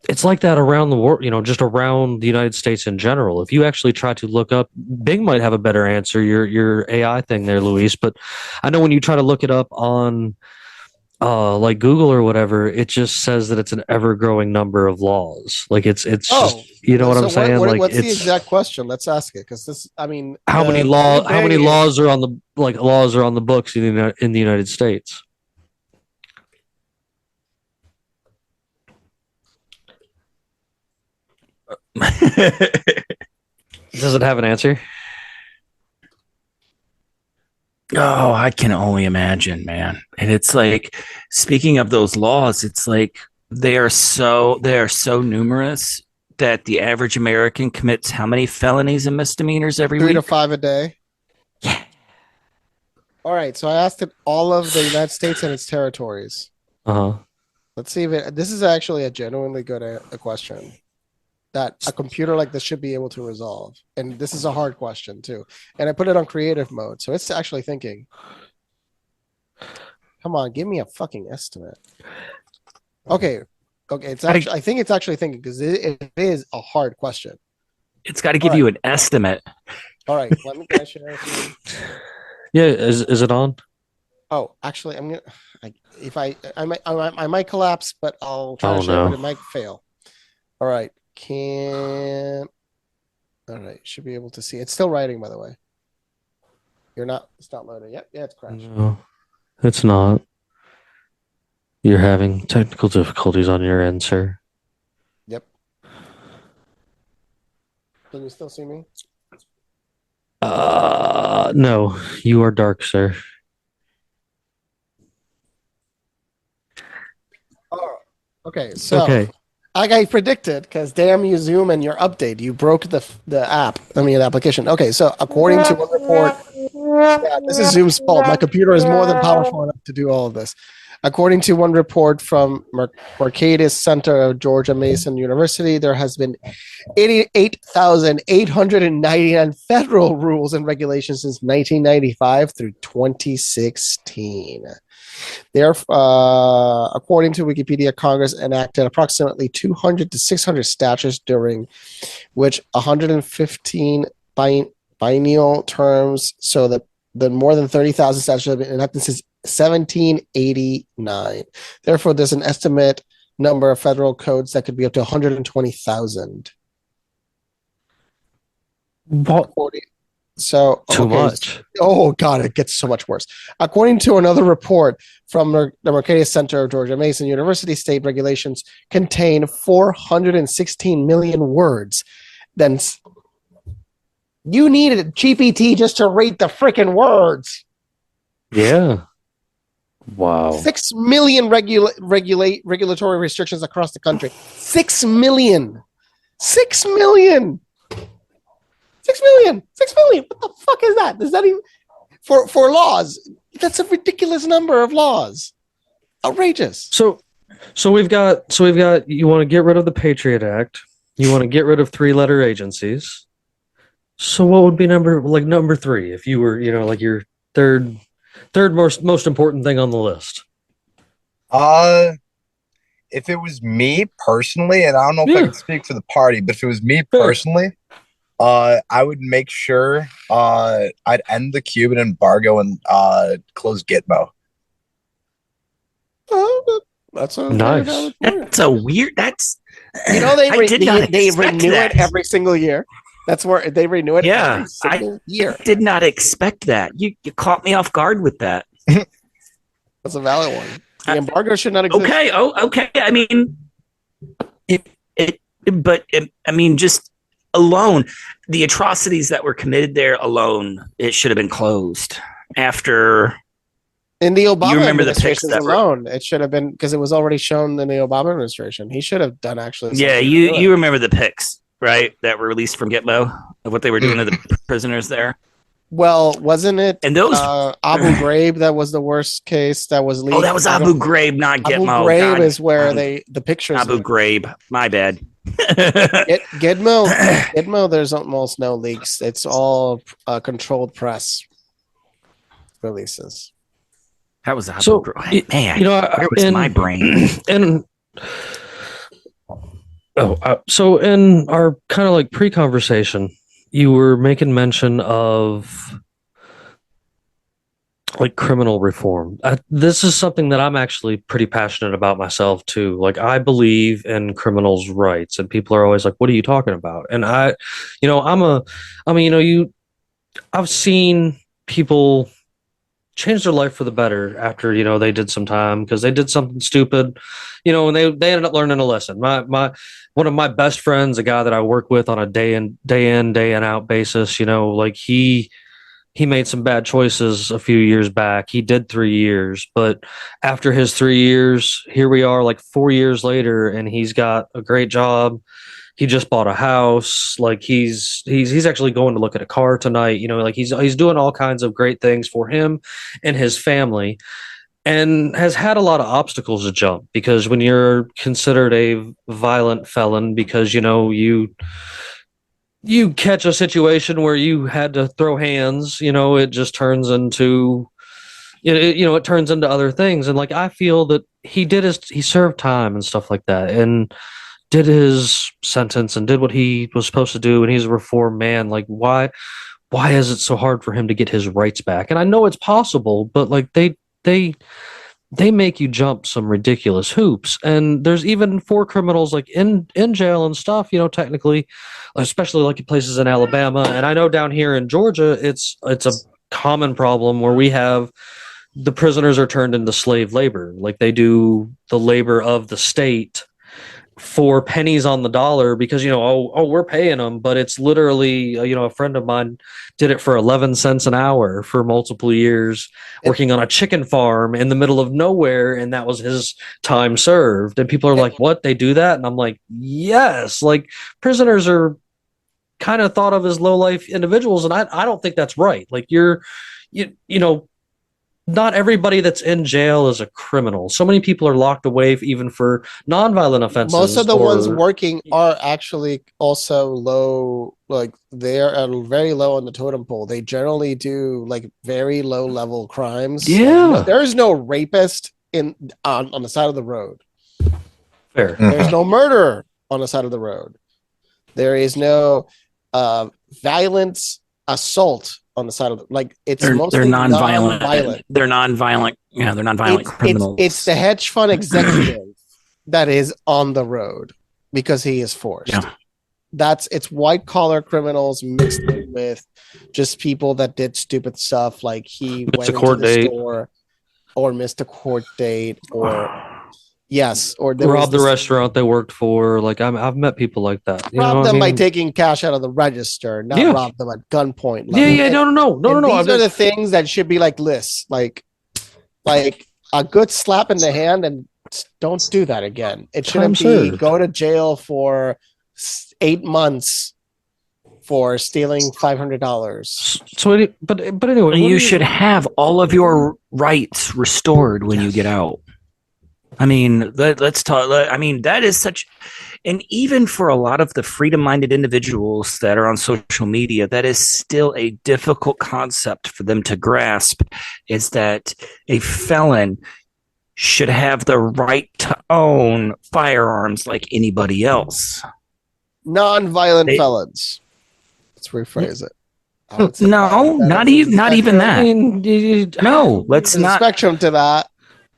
Speaker 4: It's like that around the world, just around the United States in general. If you actually try to look up, Bing might have a better answer, your AI thing there, Luis, but I know when you try to look it up on like Google or whatever, it just says that it's an ever-growing number of laws. Like it's just, what I'm saying?
Speaker 3: What's the exact question? Let's ask it, because
Speaker 4: how many laws are on the books in the United States? Does it have an answer?
Speaker 6: Oh, I can only imagine, man. And it's like, speaking of those laws, it's like they are so numerous that the average American commits how many felonies and misdemeanors every
Speaker 3: 3 to
Speaker 6: week?
Speaker 3: 5 a day.
Speaker 6: Yeah.
Speaker 3: All right, so I asked it all of the United States and its territories.
Speaker 4: Uh-huh.
Speaker 3: Let's see if this is actually a genuinely good a question that a computer like this should be able to resolve. And this is a hard question too. And I put it on creative mode, so it's actually thinking. Come on, give me a fucking estimate. Okay, it's actually. I think it's actually thinking because it is a hard question.
Speaker 6: It's got to give you an estimate.
Speaker 3: All right, let me share it with you.
Speaker 4: Yeah, is it on?
Speaker 3: Oh, actually, I'm gonna. I might collapse, but I'll try to show it. It might fail. All right, all right, should be able to see. It's still writing, by the way. It's not loading. Yep, yeah, it's crashed.
Speaker 4: No, it's not. You're having technical difficulties on your end, sir.
Speaker 3: Yep. Can you still see me?
Speaker 4: No, you are dark, sir.
Speaker 3: Oh, okay. So, like I predicted, because damn you, Zoom, and your update, you broke the application. Okay, so according to one report, this is Zoom's fault. My computer is more than powerful enough to do all of this. According to one report from Mercatus Center of Georgia Mason University, there has been 88,899 federal rules and regulations since 1995 through 2016. According to Wikipedia, Congress enacted approximately 200 to 600 statutes, during which 115 biennial terms, so that more than 30,000 statutes have been enacted since 1789. Therefore, there's an estimate number of federal codes that could be up to 120,000.
Speaker 4: What?
Speaker 3: So
Speaker 4: too much.
Speaker 3: Oh God, it gets so much worse. According to another report from the Mercatus Center of Georgia Mason University, state regulations contain 416 million words. Then you needed GPT just to rate the freaking words.
Speaker 4: Yeah. Wow.
Speaker 3: 6 million regulatory restrictions across the country. 6 million. 6 million. 6 million. 6 million. What the fuck is that? Is that even for laws? That's a ridiculous number of laws. Outrageous.
Speaker 4: So we've got you want to get rid of the Patriot Act. You want to get rid of 3-letter agencies. So what would be number 3 if you were, like your third most important thing on the list?
Speaker 5: If it was me personally, and I don't know if I can speak for the party, but if it was me personally, I would make sure I'd end the Cuban embargo and close Gitmo.
Speaker 3: Oh, that's a
Speaker 4: nice.
Speaker 6: That's a weird. That's
Speaker 3: they renew it every single year. That's where they renew it.
Speaker 6: Yeah,
Speaker 3: every single year.
Speaker 6: I did not expect that. You caught me off guard with that.
Speaker 3: That's a valid one. The embargo should not exist.
Speaker 6: Okay. Oh, okay. I mean, just alone, the atrocities that were committed there alone, it should have been closed after.
Speaker 3: In the Obama
Speaker 6: administration
Speaker 3: alone, it should have been, because it was already shown in the Obama administration. He should have done actually.
Speaker 6: Yeah, you remember the pics, right? That were released from Gitmo of what they were doing to the prisoners there.
Speaker 3: Well, wasn't it?
Speaker 6: And those
Speaker 3: Abu Ghraib, that was the worst case that was leaked.
Speaker 6: Oh, that was Abu Ghraib, not Gitmo.
Speaker 3: Abu Ghraib is where the pictures.
Speaker 6: Abu Ghraib, my bad.
Speaker 3: Gitmo, there's almost no leaks. It's all controlled press releases.
Speaker 6: That was Abu Ghraib. Man, where was my brain?
Speaker 4: And so in our kind of like pre-conversation, you were making mention of like criminal reform. This is something that I'm actually pretty passionate about myself too. Like, I believe in criminals' rights, and people are always like, "What are you talking about?" And I've seen people change their life for the better after, they did some time because they did something stupid, and they ended up learning a lesson. One of my best friends, a guy that I work with on a day in, day out basis, like he he made some bad choices a few years back. He did 3 years, but after his 3 years, here we are like 4 years later, and he's got a great job. He just bought a house. Like he's actually going to look at a car tonight. You know, like he's doing all kinds of great things for him and his family, and has had a lot of obstacles to jump, because when you're considered a violent felon, because you catch a situation where you had to throw hands, it just turns into it turns into other things. And like I feel that he served time and stuff like that, and did his sentence and did what he was supposed to do, and he's a reformed man. Like why is it so hard for him to get his rights back? And I know it's possible, but like they make you jump some ridiculous hoops. And there's even for criminals like in jail and stuff, technically, especially like in places in Alabama. And I know down here in Georgia, it's a common problem where we have the prisoners are turned into slave labor. Like they do the labor of the state for pennies on the dollar, because we're paying them, but it's literally a friend of mine did it for 11 cents an hour for multiple years, working on a chicken farm in the middle of nowhere, and that was his time served. And people are like, what, they do that? And I'm like, yes. Like prisoners are kind of thought of as low life individuals, and I don't think that's right. Like not everybody that's in jail is a criminal. So many people are locked away even for nonviolent offenses.
Speaker 3: Most of the ones working are actually also low, like they're very low on the totem pole. They generally do like very low level crimes.
Speaker 4: Yeah.
Speaker 3: Like, there is no rapist on the side of the road.
Speaker 4: Fair.
Speaker 3: There's no murderer on the side of the road. There is no violent assault on the side of they're
Speaker 6: non-violent. They're non-violent. Yeah, they're non-violent criminals.
Speaker 3: It's the hedge fund executive that is on the road because he is forced.
Speaker 6: Yeah.
Speaker 3: It's white collar criminals mixed in with just people that did stupid stuff, like he went into the store or missed a court date or
Speaker 4: robbed the restaurant they worked for. Like I've met people like that.
Speaker 3: Robbed them by taking cash out of the register, not rob them at gunpoint.
Speaker 4: No.
Speaker 3: These are the things that should be like lists, like a good slap in the hand, and don't do that again. It shouldn't be go to jail for 8 months for stealing $500.
Speaker 4: So, but anyway,
Speaker 6: you should have all of your rights restored when you get out. I mean, let's talk. I mean, that is such, and even for a lot of the freedom-minded individuals that are on social media, that is still a difficult concept for them to grasp, is that a felon should have the right to own firearms like anybody else.
Speaker 3: Non-violent felons. Let's rephrase it.
Speaker 6: No, not even that.
Speaker 4: I mean,
Speaker 6: no, let's
Speaker 3: There's
Speaker 6: not.
Speaker 3: a spectrum to that.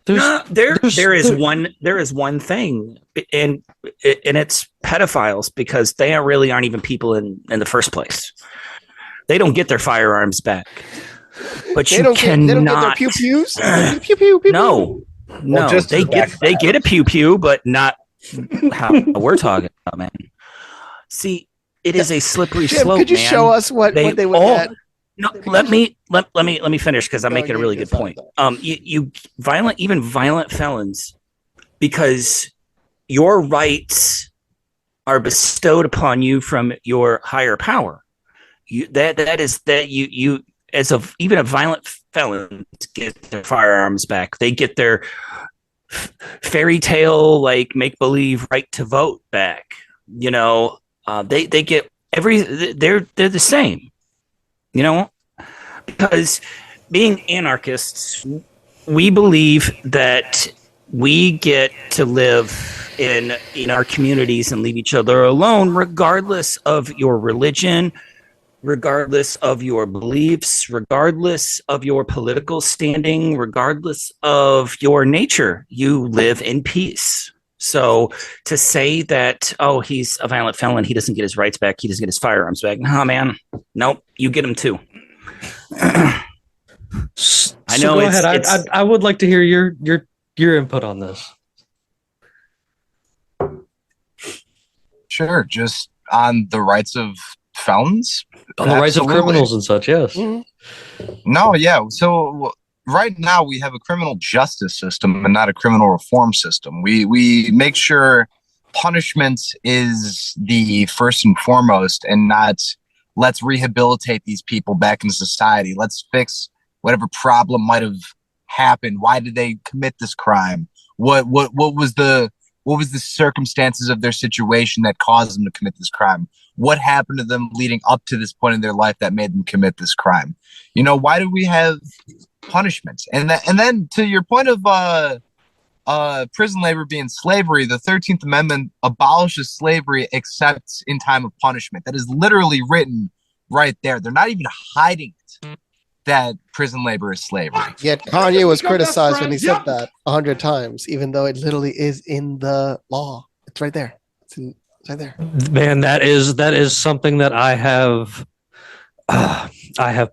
Speaker 6: There is one thing, and it's pedophiles, because they aren't even people in the first place. They don't get their firearms back, but
Speaker 3: they don't get their pew pews. Pew pew pew.
Speaker 6: No, they get a pew pew, but not how we're talking about, man. See, it is a slippery slope.
Speaker 3: Could you
Speaker 6: man.
Speaker 3: show us what they would get?
Speaker 6: No, let me finish, because I'm making a really good point. You violent felons, because your rights are bestowed upon you from your higher power. You as even a violent felon get their firearms back. They get their fairy tale make believe right to vote back. They get they're the same. Because being anarchists, we believe that we get to live in our communities and leave each other alone, regardless of your religion, regardless of your beliefs, regardless of your political standing, regardless of your nature. You live in peace. So to say that, he's a violent felon, he doesn't get his rights back, he doesn't get his firearms back. Nah, man. Nope. You get them too. I know.
Speaker 4: Go ahead. I would like to hear your input on this.
Speaker 5: Sure. Just on the rights of felons.
Speaker 4: On the rights of
Speaker 5: Absolutely.
Speaker 4: criminals and such, yes.
Speaker 5: No, yeah. So right now we have a criminal justice system and not a criminal reform system. We make sure punishment is the first and foremost, and not let's rehabilitate these people back in society. Let's fix whatever problem might have happened. Why did they commit this crime? What was the circumstances of their situation that caused them to commit this crime? What happened to them leading up to this point in their life that made them commit this crime? You know, why do we have punishment? And then to your point of prison labor being slavery, the 13th Amendment abolishes slavery except in time of punishment. That is literally written right there. They're not even hiding it, that prison labor is slavery.
Speaker 3: Yet Kanye was criticized when he said that 100 times, even though it literally is in the law. It's right there. It's right there.
Speaker 4: Man, that is something that I have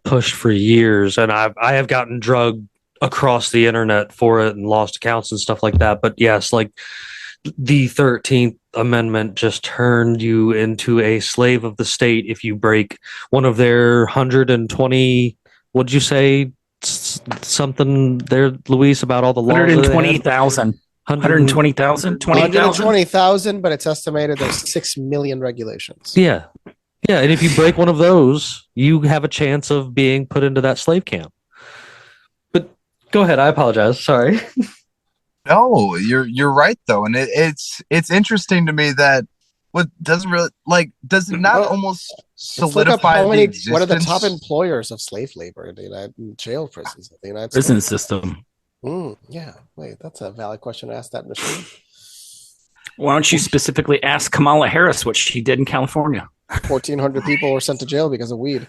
Speaker 4: pushed for years, and I have gotten drugged across the internet for it and lost accounts and stuff like that. But yes, like the 13th Amendment just turned you into a slave of the state if you break one of their 120. What'd you say? Something there, Luis, about all the laws?
Speaker 6: 120,000. 120,000?
Speaker 3: 120,000, but it's estimated there's 6 million regulations.
Speaker 4: Yeah. Yeah. And if you break one of those, you have a chance of being put into that slave camp. But go ahead. I apologize. Sorry.
Speaker 5: No, you're right though. And it's interesting to me that what doesn't really, like, does it not almost solidify the existence?
Speaker 3: What are the top employers of slave labor in the United jail prisons in the United
Speaker 6: Prison
Speaker 3: States?
Speaker 6: system.
Speaker 3: Yeah, wait, that's a valid question to ask that machine.
Speaker 6: Why don't you specifically ask Kamala Harris what she did in California?
Speaker 3: 1,400 people were sent to jail because of weed.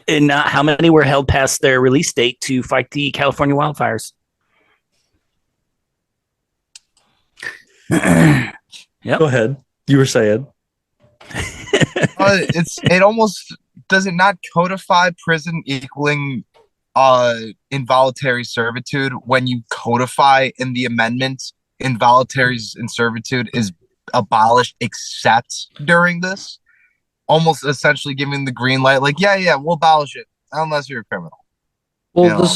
Speaker 6: And how many were held past their release date to fight the California wildfires? Yep.
Speaker 4: Go ahead. You were saying.
Speaker 5: It almost, does it not codify prison equaling involuntary servitude when you codify in the amendment involuntary servitude is abolished except during this, almost essentially giving the green light, like yeah we'll abolish it unless you're a criminal.
Speaker 4: Well,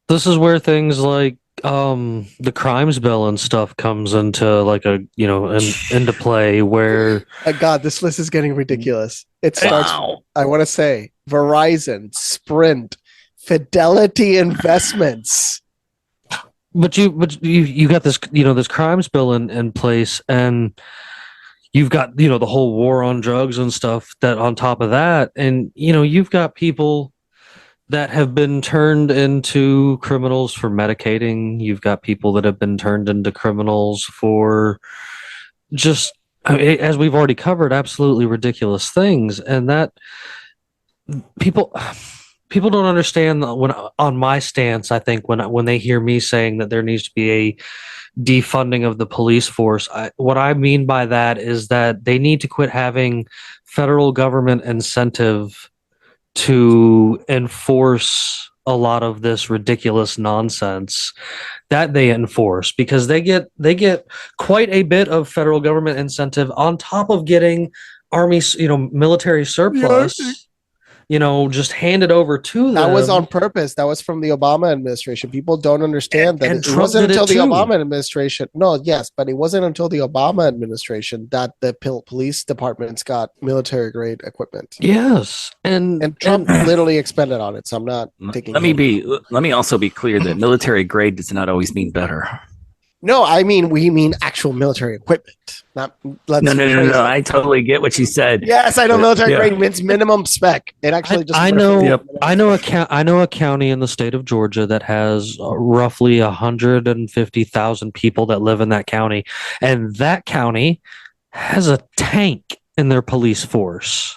Speaker 4: this is where things like the crimes bill and stuff comes into like into play where
Speaker 3: God, this list is getting ridiculous. It starts, I want to say, Verizon, Sprint, Fidelity Investments.
Speaker 4: But you got this this crimes bill in place, and you've got the whole war on drugs and stuff that on top of that, and you've got people that have been turned into criminals for medicating. You've got people that have been turned into criminals for just, as we've already covered, absolutely ridiculous things, and that people don't understand when on my stance. I think when they hear me saying that there needs to be a defunding of the police force, what I mean by that is that they need to quit having federal government incentive to enforce a lot of this ridiculous nonsense that they enforce, because they get quite a bit of federal government incentive on top of getting army, military surplus, just handed over to them.
Speaker 3: That was on purpose. That was from the Obama administration. People don't understand that
Speaker 4: and
Speaker 3: it wasn't until the Obama administration. No, yes, but it wasn't until the Obama administration that the police departments got military grade equipment.
Speaker 4: Yes, and
Speaker 3: Trump literally expended on it. So I'm not taking.
Speaker 6: Let me also be clear that military grade does not always mean better.
Speaker 3: No, we mean actual military equipment. Not
Speaker 6: No. I totally get what you said.
Speaker 3: Yes, I know military grade means minimum spec. It actually just.
Speaker 4: I know a county in the state of Georgia that has roughly 150,000 people that live in that county, and that county has a tank in their police force.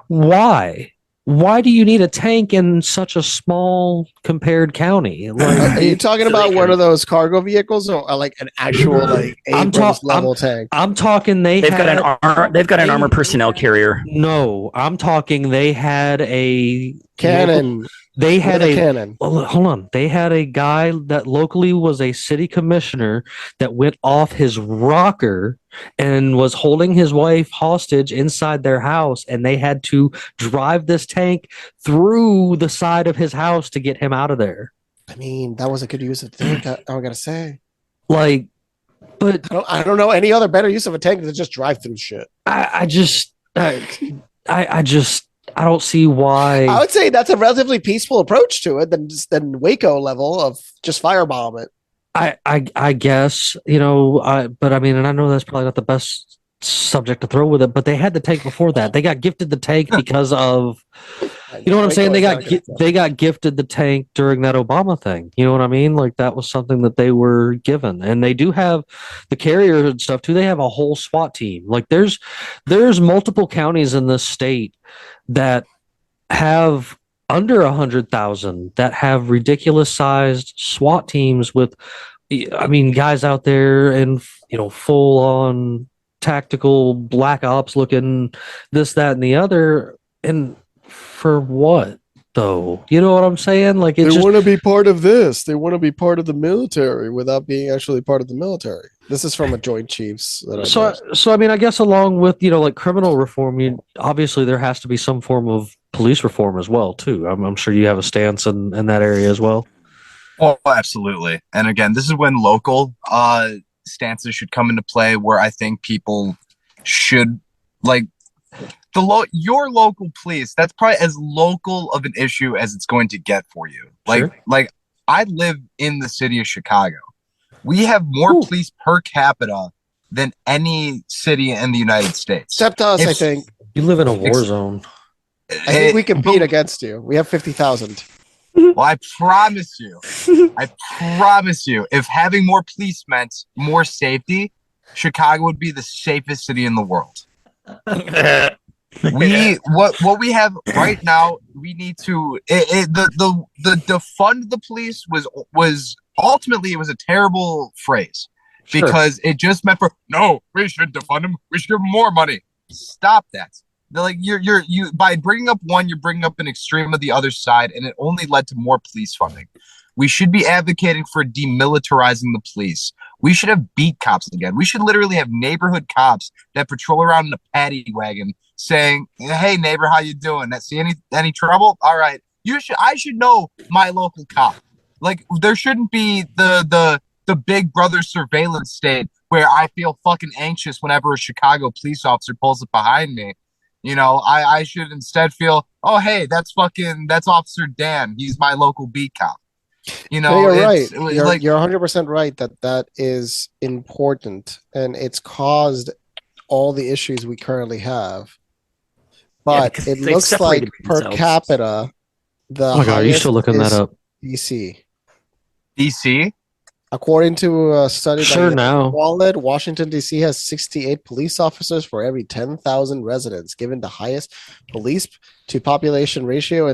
Speaker 4: Why? Why do you need a tank in such a small compared county? Like,
Speaker 3: are you talking about one of those cargo vehicles, or like an actual Abrams level tank?
Speaker 4: I'm talking they've
Speaker 6: got an armored personnel carrier.
Speaker 4: No, I'm talking they had a
Speaker 3: Cannon.
Speaker 4: They had a
Speaker 3: cannon.
Speaker 4: Hold on. They had a guy that locally was a city commissioner that went off his rocker and was holding his wife hostage inside their house, and they had to drive this tank through the side of his house to get him out of there.
Speaker 3: I mean, that was a good use of the tank. I gotta say.
Speaker 4: Like, but
Speaker 3: I don't know any other better use of a tank than just drive through shit.
Speaker 4: I don't see why.
Speaker 3: I would say that's a relatively peaceful approach to it than Waco level of just firebomb it.
Speaker 4: I guess, but I mean, and I know that's probably not the best subject to throw with it, but they had the tank before that. They got gifted the tank because of, you know what I'm saying? They got gifted the tank during that Obama thing. You know what I mean? Like that was something that they were given, and they do have the carrier and stuff too. They have a whole SWAT team. Like there's multiple counties in this state that have under 100,000 that have ridiculous sized SWAT teams with, I mean, guys out there in, full on tactical black ops looking this, that, and the other. And for what though? You know what I'm saying? Like
Speaker 3: they want to be part of this. They want to be part of the military without being actually part of the military. This is from a Joint Chiefs.
Speaker 4: So I mean, I guess along with, like criminal reform, obviously there has to be some form of police reform as well, too. I'm sure you have a stance in that area as well.
Speaker 5: Oh, absolutely. And again, this is when local stances should come into play, where I think people should, like, your local police, that's probably as local of an issue as it's going to get for you. Like I live in the city of Chicago. We have more police per capita than any city in the United States.
Speaker 3: Except us, I think.
Speaker 4: You live in a war zone.
Speaker 3: I think we compete against you. We have 50,000.
Speaker 5: Well, I promise you, if having more police meant more safety, Chicago would be the safest city in the world. What we have right now, we need to the defund the police was ultimately, it was a terrible phrase because it just meant we should defund them. We should give them more money. Stop that. They're like you by bringing up one, you're bringing up an extreme of the other side, and it only led to more police funding. We should be advocating for demilitarizing the police. We should have beat cops again. We should literally have neighborhood cops that patrol around in a paddy wagon saying, "Hey neighbor, how you doing? See any trouble? All right. I should know my local cop." Like there shouldn't be the Big Brother surveillance state where I feel fucking anxious whenever a Chicago police officer pulls up behind me. I should instead feel, oh hey, that's Officer Dan. He's my local beat cop. You're
Speaker 3: right. You're 100% right that is important, and it's caused all the issues we currently have. But it looks like per capita,
Speaker 4: oh my god, are you still looking that up?
Speaker 3: DC.
Speaker 5: According
Speaker 3: to a study
Speaker 4: by
Speaker 3: Wallet, Washington, D.C. has 68 police officers for every 10,000 residents, given the highest police to population ratio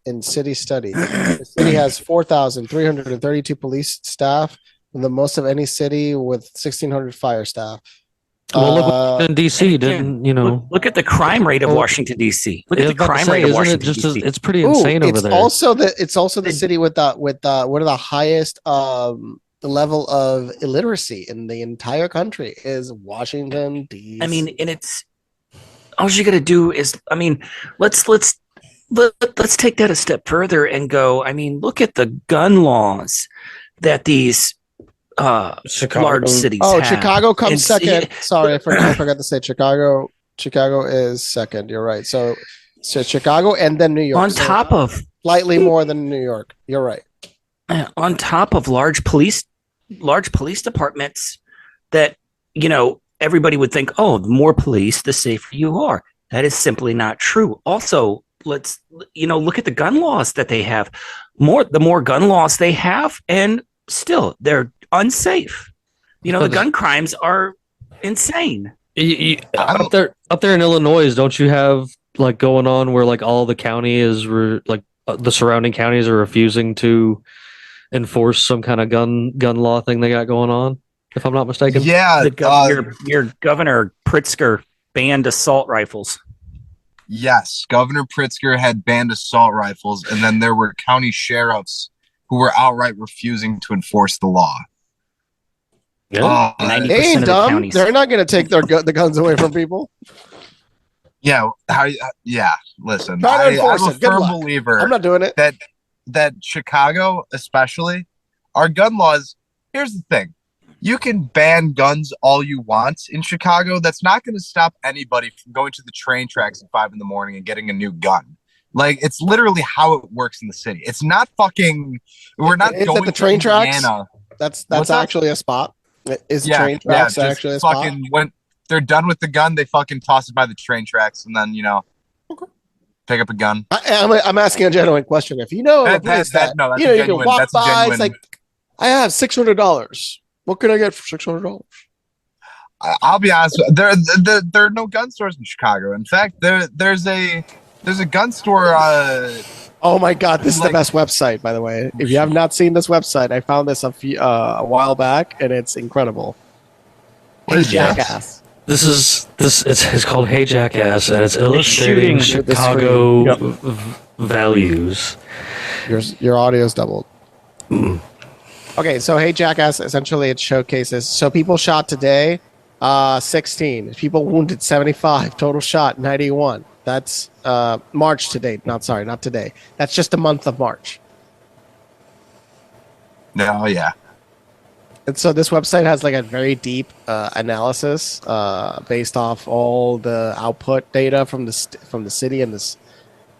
Speaker 3: in city study. The city has 4,332 police staff, the most of any city with 1,600 fire staff.
Speaker 4: Well, look in D.C.
Speaker 6: Look at the crime rate of Washington D.C. Look at the crime rate of Washington D.C.
Speaker 4: It's pretty insane over there.
Speaker 3: It's also the city with one of the highest level of illiteracy in the entire country is Washington D.C.
Speaker 6: I mean, and it's all you got to do is, I mean, let's take that a step further and go. I mean, look at the gun laws that these large cities have.
Speaker 3: Chicago comes second. Sorry, I forgot to say Chicago. Chicago is second. You're right. So Chicago and then New York.
Speaker 6: On top of
Speaker 3: slightly more than New York. You're right.
Speaker 6: On top of large police departments that, everybody would think, oh, the more police, the safer you are. That is simply not true. Also, let's, look at the gun laws that they have. The more gun laws they have, and still they're unsafe. The gun crimes are insane.
Speaker 4: Up there in Illinois, don't you have like going on where like all the county is the surrounding counties are refusing to enforce some kind of gun law thing they got going on, if I'm not mistaken?
Speaker 5: Yeah,
Speaker 6: your Governor Pritzker banned assault rifles.
Speaker 5: Yes, Governor Pritzker had banned assault rifles, and then there were county sheriffs who were outright refusing to enforce the law.
Speaker 4: Yeah.
Speaker 6: 90%
Speaker 3: They ain't
Speaker 6: of the
Speaker 3: dumb.
Speaker 6: counties.
Speaker 3: They're not going to take the guns away from people.
Speaker 5: Yeah, listen,
Speaker 3: Try to
Speaker 5: I'm
Speaker 3: enforce
Speaker 5: a
Speaker 3: it. Good
Speaker 5: firm
Speaker 3: luck.
Speaker 5: believer
Speaker 3: I'm not doing it.
Speaker 5: that Chicago, especially, our gun laws. Here's the thing: you can ban guns all you want in Chicago. That's not going to stop anybody from going to the train tracks at 5 a.m. and getting a new gun. Like, it's literally how it works in the city. It's not fucking. We're not
Speaker 3: Is
Speaker 5: going
Speaker 3: it the
Speaker 5: to
Speaker 3: train tracks?
Speaker 5: Indiana.
Speaker 3: That's
Speaker 5: What's that?
Speaker 3: actually a spot. Is train tracks
Speaker 5: just
Speaker 3: actually a spot?
Speaker 5: fucking when they're done with the gun, they fucking toss it by the train tracks, and then pick up a gun.
Speaker 3: I'm asking a genuine question. If you know of a place that
Speaker 5: that's
Speaker 3: you
Speaker 5: a
Speaker 3: know, you
Speaker 5: genuine.
Speaker 3: can walk
Speaker 5: That's a
Speaker 3: by,
Speaker 5: genuine.
Speaker 3: it's like, I have $600. What can I get for $600?
Speaker 5: I'll be honest. There are no gun stores in Chicago. In fact, there's a gun store.
Speaker 3: Oh my God, this is the best website, by the way. If you have not seen this website, I found this a while back, and it's incredible.
Speaker 5: What is that?
Speaker 3: Jackass.
Speaker 4: It's called Hey Jackass, and it's illustrating
Speaker 3: shooting
Speaker 4: Chicago
Speaker 3: Yep.
Speaker 4: values.
Speaker 3: Your audio's doubled. Okay, so Hey Jackass, essentially it showcases. So people shot today, 16. People wounded, 75. Total shot, 91. That's March to date. Not today. That's just the month of March.
Speaker 5: No, yeah.
Speaker 3: And so this website has like a very deep analysis based off all the output data from the city, and this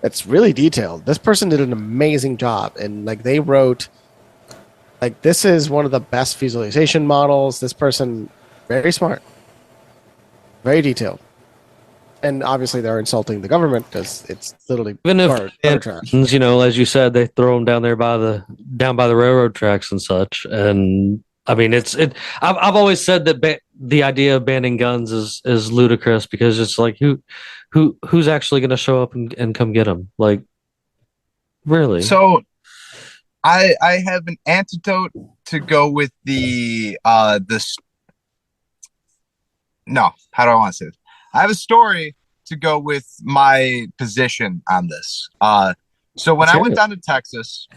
Speaker 3: it's really detailed. This person did an amazing job, and like they wrote, like this is one of the best visualization models. This person, very smart, very detailed, and obviously they're insulting the government because it's literally
Speaker 4: Even if
Speaker 3: utter trash.
Speaker 4: you know, as you said, they throw them down there by the railroad tracks and such. And I mean, I've always said that the idea of banning guns is ludicrous, because it's like who's actually going to show up and come get them? Like, really?
Speaker 5: So I have an antidote to go with the this. No, how do I want to say this? I have a story to go with my position on this. So when I went down to Texas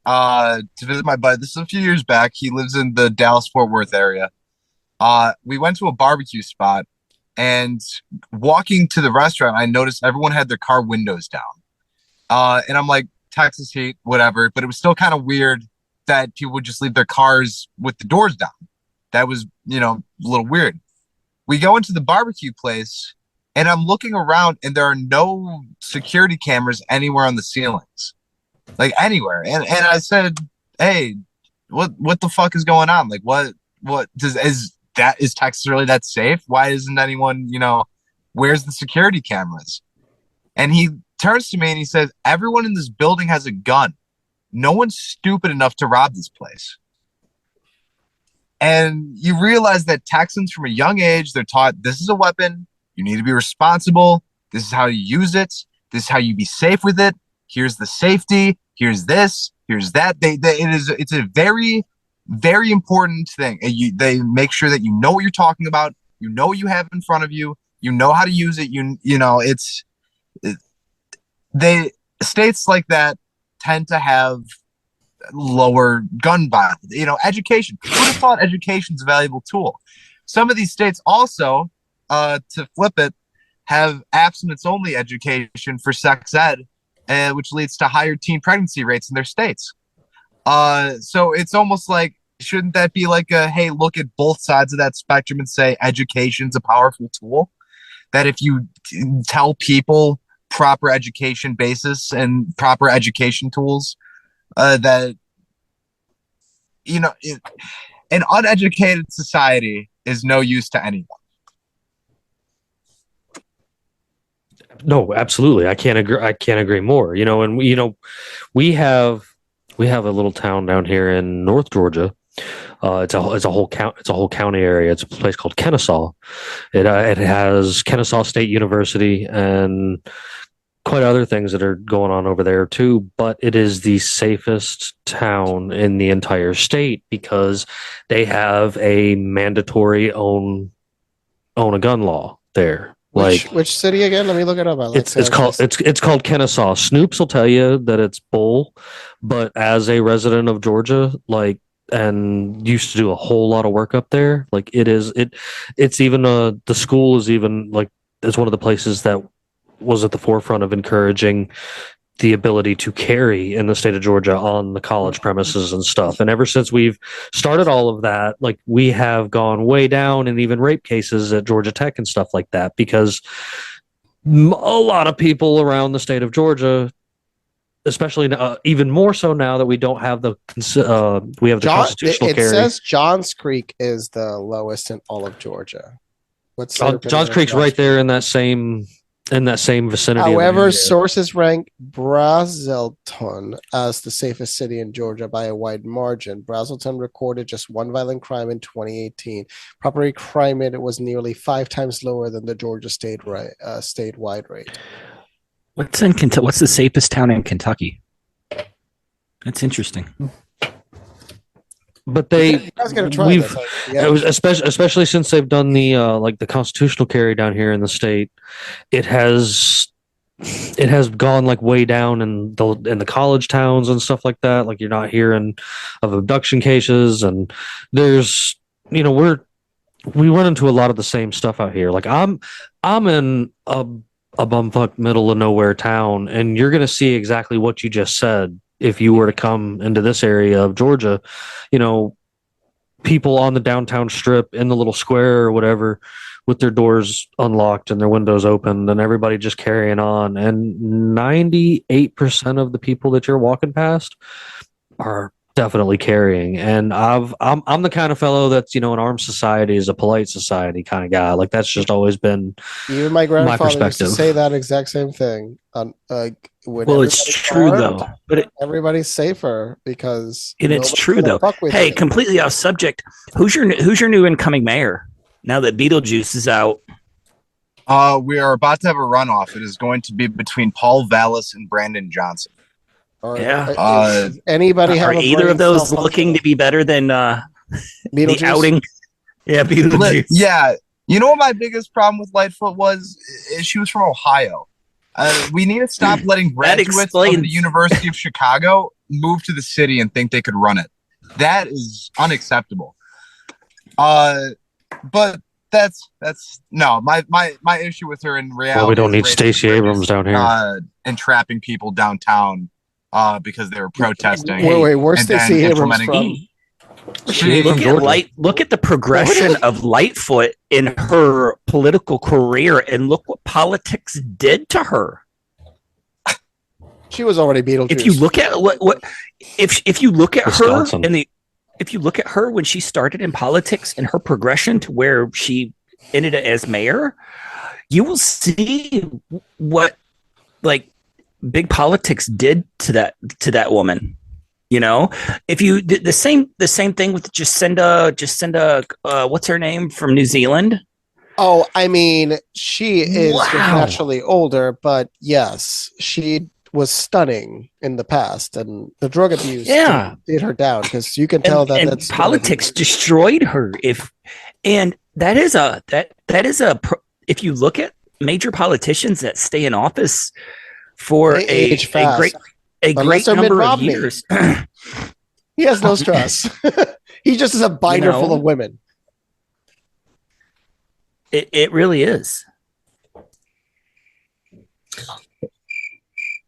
Speaker 5: to visit my buddy, this is a few years back. He lives in the Dallas-Fort Worth area. We went to a barbecue spot, and walking to the restaurant, I noticed everyone had their car windows down. And I'm like, Texas heat, whatever. But it was still kind of weird that people would just leave their cars with the doors down. That was, a little weird. We go into the barbecue place, and I'm looking around, and there are no security cameras anywhere on the ceilings, like anywhere. And I said, "Hey, what the fuck is going on? Like, what is Texas really that safe? Why isn't anyone, where's the security cameras?" And he turns to me and he says, "Everyone in this building has a gun. No one's stupid enough to rob this place." And you realize that Texans from a young age, they're taught this is a weapon. You need to be responsible. This is how you use it. This is how you be safe with it. Here's the safety. Here's this. Here's that. It's a very, very important thing. They make sure that you know what you're talking about. You know what you have in front of you. You know how to use it. States like that tend to have lower gun violence. Education. Who would have thought education's a valuable tool? Some of these states also, to flip it, have abstinence-only education for sex ed, which leads to higher teen pregnancy rates in their states. So it's almost like, shouldn't that be like hey, look at both sides of that spectrum and say education's a powerful tool? That if you tell people proper education basis and proper education tools, that an uneducated society is no use to anyone.
Speaker 4: No, absolutely. I can't agree more. And we have a little town down here in North Georgia. It's a whole county area. It's a place called Kennesaw. It has Kennesaw State University and quite other things that are going on over there too, but it is the safest town in the entire state because they have a mandatory own a gun law there.
Speaker 3: Which city again? Let me look it up.
Speaker 4: It's called Kennesaw. Snoops will tell you that it's Bull, but as a resident of Georgia, and used to do a whole lot of work up there, it's even the school is even it's one of the places that was at the forefront of encouraging the ability to carry in the state of Georgia on the college premises and stuff. And ever since we've started all of that, we have gone way down in even rape cases at Georgia Tech and stuff like that, because a lot of people around the state of Georgia, especially even more so now that we don't have the constitutional carry. It says
Speaker 3: Johns Creek is the lowest in all of Georgia.
Speaker 4: Johns Creek's right there in that same vicinity.
Speaker 3: However, sources rank Brazelton as the safest city in Georgia by a wide margin. Brazelton recorded just one violent crime in 2018. Property crime rate was nearly 5 times lower than the Georgia statewide rate.
Speaker 6: What's in Kentucky? What's the safest town in Kentucky? That's interesting.
Speaker 4: But it was especially since they've done the the constitutional carry down here in the state. It has gone way down in the college towns and stuff like that. You're not hearing of abduction cases, and there's we run into a lot of the same stuff out here. I'm in a bumfuck middle of nowhere town, and you're gonna see exactly what you just said. If you were to come into this area of Georgia, people on the downtown strip in the little square or whatever with their doors unlocked and their windows open and everybody just carrying on. And 98% of the people that you're walking past are definitely carrying. And I'm the kind of fellow that's, an armed society is a polite society kind of guy. That's just always been
Speaker 3: even my grandfather used to say that exact same thing.
Speaker 6: Well, it's true though, but
Speaker 3: everybody's safer because
Speaker 6: it's true though. Hey, completely off subject. Who's your new incoming mayor now that Beetlejuice is out?
Speaker 5: We are about to have a runoff. It is going to be between Paul Vallis and Brandon Johnson.
Speaker 3: Anybody have
Speaker 6: either of those looking to be better than the outing? Yeah, Beetlejuice.
Speaker 5: Yeah, you know what my biggest problem with Lightfoot was? She was from Ohio. We need to stop letting graduates of the University of Chicago move to the city and think they could run it. That is unacceptable. But that's no, my issue with her in reality.
Speaker 4: Well, we don't need Stacey Abrams down here
Speaker 5: and trapping people downtown because they were protesting.
Speaker 3: Wait, where's Stacey Abrams from?
Speaker 6: Look at the progression of Lightfoot in her political career, and look what politics did to her.
Speaker 3: She was already Beetlejuice.
Speaker 6: If you look at if you look at Wisconsin. If you look at her when she started in politics and her progression to where she ended as mayor, you will see what big politics did to that woman. If you did the same thing with Jacinda, what's her name from New Zealand?
Speaker 3: Oh, I mean, she is naturally older, but yes, she was stunning in the past, and the drug abuse did her down because you can tell that
Speaker 6: politics destroyed her. If you look at major politicians that stay in office for a great number of years.
Speaker 3: He has no stress. He just is a binder full of women.
Speaker 6: It really is.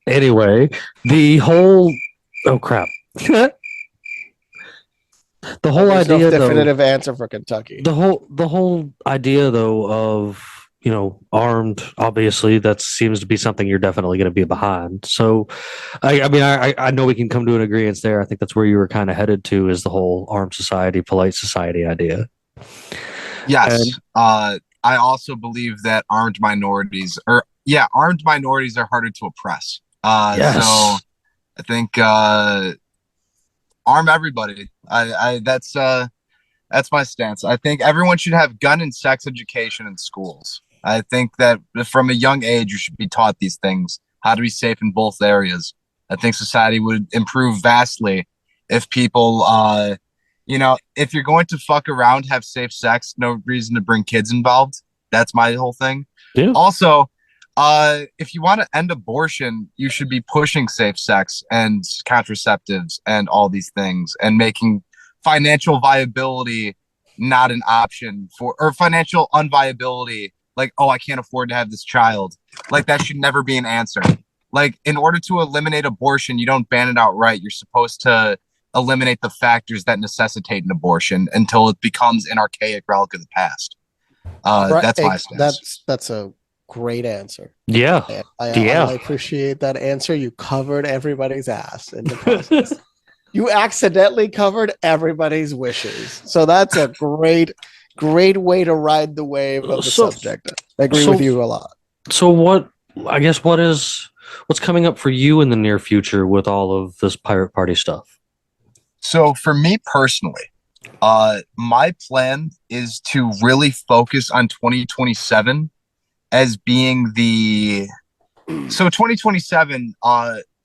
Speaker 4: Anyway, the whole crap. The whole idea,
Speaker 3: definitive answer for Kentucky.
Speaker 4: The whole idea, though, of armed, obviously that seems to be something you're definitely going to be behind. So, I know we can come to an agreement there. I think that's where you were kind of headed to, is the whole armed society, polite society idea.
Speaker 5: Yes. I also believe that armed minorities are harder to oppress.
Speaker 4: Yes.
Speaker 5: So I think arm everybody. That's my stance. I think everyone should have gun and sex education in schools. I think that from a young age, you should be taught these things, how to be safe in both areas. I think society would improve vastly if people, if you're going to fuck around, have safe sex, no reason to bring kids involved. That's my whole thing.
Speaker 4: Yeah.
Speaker 5: Also, if you want to end abortion, you should be pushing safe sex and contraceptives and all these things and making financial viability not an option for, or financial unviability. Like, oh, I can't afford to have this child. Like, that should never be an answer. Like, in order to eliminate abortion, you don't ban it outright. You're supposed to eliminate the factors that necessitate an abortion until it becomes an archaic relic of the past. That's my stance.
Speaker 3: That's a great answer.
Speaker 4: Yeah.
Speaker 3: I appreciate that answer. You covered everybody's ass in the process. You accidentally covered everybody's wishes. So that's a great way to ride the wave of the subject. I agree with you a lot.
Speaker 4: So what's coming up for you in the near future with all of this Pirate Party stuff?
Speaker 5: So for me personally, my plan is to really focus on 2027 as being so 2027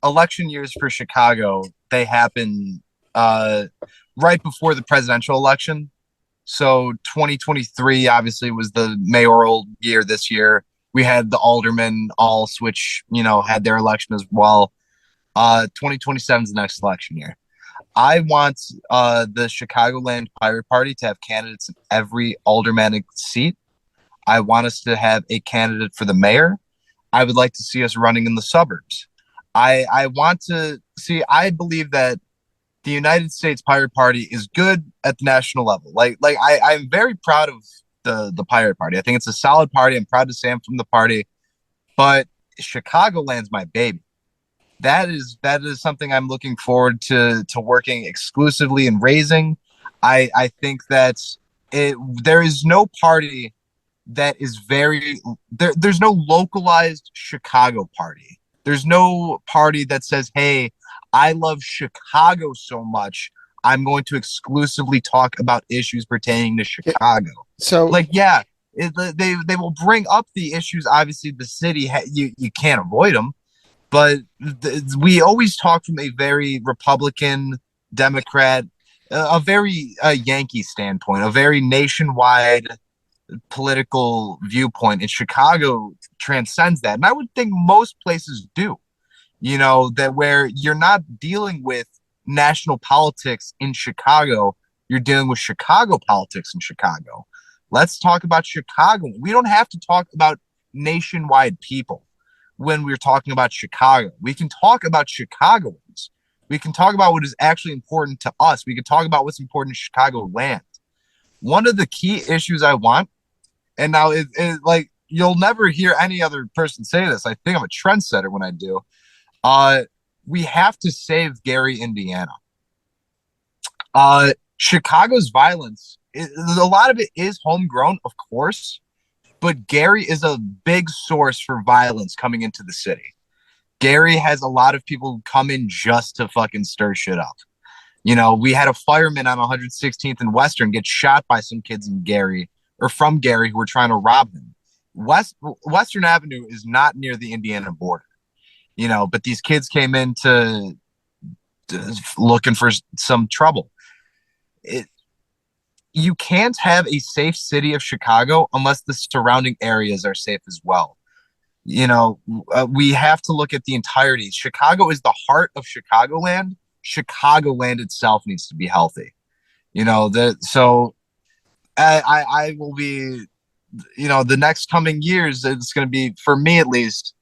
Speaker 5: election years for Chicago, they happen right before the presidential election. So 2023 obviously was the mayoral year this year. We had the aldermen all switch, had their election as well. 2027 is the next election year. I want the Chicagoland Pirate Party to have candidates in every aldermanic seat. I want us to have a candidate for the mayor. I would like to see us running in the suburbs. I want to see, I believe that the United States Pirate Party is good at the national level. I'm very proud of the Pirate Party. I think it's a solid party. I'm proud to say I'm from the party, but Chicagoland's my baby. That is something I'm looking forward to working exclusively and raising. I think that there is no party that is there's no localized Chicago party. There's no party that says, hey, I love Chicago so much, I'm going to exclusively talk about issues pertaining to Chicago.
Speaker 3: So
Speaker 5: they will bring up the issues. Obviously the city, you can't avoid them. But we always talk from a very Republican, Democrat, a very Yankee standpoint, a very nationwide political viewpoint. And Chicago transcends that. And I would think most places do, that where you're not dealing with national politics in Chicago, you're dealing with Chicago politics in Chicago. Let's talk about Chicago. We don't have to talk about nationwide people. When we're talking about Chicago, we can talk about Chicagoans. We can talk about what is actually important to us. We can talk about what's important to Chicagoland. One of the key issues I want, and now like you'll never hear any other person say this. I think I'm a trendsetter when I do. We have to save Gary, Indiana. Chicago's violence, a lot of it is homegrown, of course. But Gary is a big source for violence coming into the city. Gary has a lot of people who come in just to fucking stir shit up. We had a fireman on 116th and Western get shot by some kids in Gary or from Gary who were trying to rob him. Western Avenue is not near the Indiana border, but these kids came in to looking for some trouble. You can't have a safe city of Chicago unless the surrounding areas are safe as well. We have to look at the entirety. Chicago is the heart of Chicagoland. Chicagoland itself needs to be healthy. So I will be, the next coming years, it's going to be, for me at least,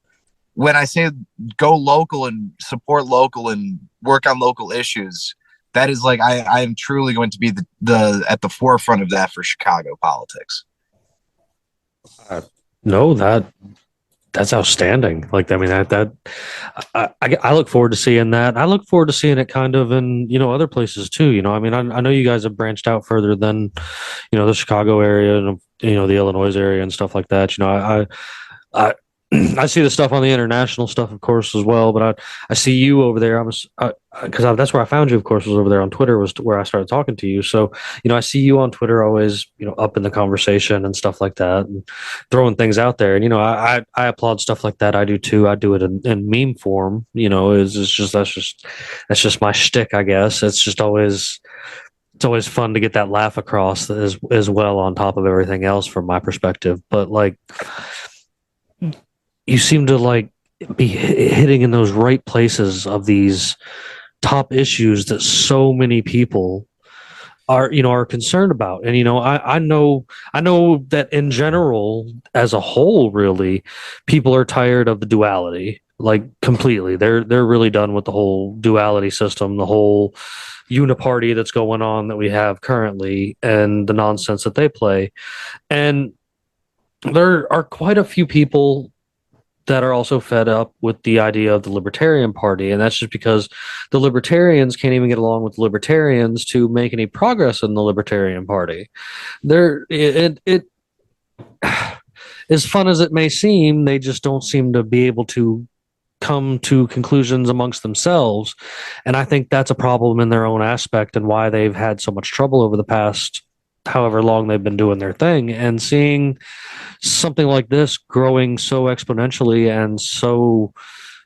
Speaker 5: when I say go local and support local and work on local issues, that is like I am truly going to be the at the forefront of that for Chicago politics.
Speaker 4: No, that's outstanding. Like, I mean, I look forward to seeing that. I look forward to seeing it kind of in other places too. I mean, I know you guys have branched out further than the Chicago area and the Illinois area and stuff like that. I I see the stuff on the international stuff, of course, as well. But I see you over there. Because that's where I found you, of course, was over there on Twitter, was where I started talking to you. So, I see you on Twitter always, up in the conversation and stuff like that, and throwing things out there. And I applaud stuff like that. I do too. I do it in meme form. That's just my shtick, I guess. It's always fun to get that laugh across as well on top of everything else from my perspective. But like, you seem to like be hitting in those right places of these top issues that so many people are concerned about. And I know that in general, as a whole, really, people are tired of the duality, like completely. They're really done with the whole duality system, the whole uniparty that's going on that we have currently, and the nonsense that they play. And there are quite a few people that are also fed up with the idea of the Libertarian Party, and that's just because the Libertarians can't even get along with the Libertarians to make any progress in the Libertarian Party. It as fun as it may seem, they just don't seem to be able to come to conclusions amongst themselves, and I think that's a problem in their own aspect and why they've had so much trouble over the past however long they've been doing their thing. And seeing something like this growing so exponentially and so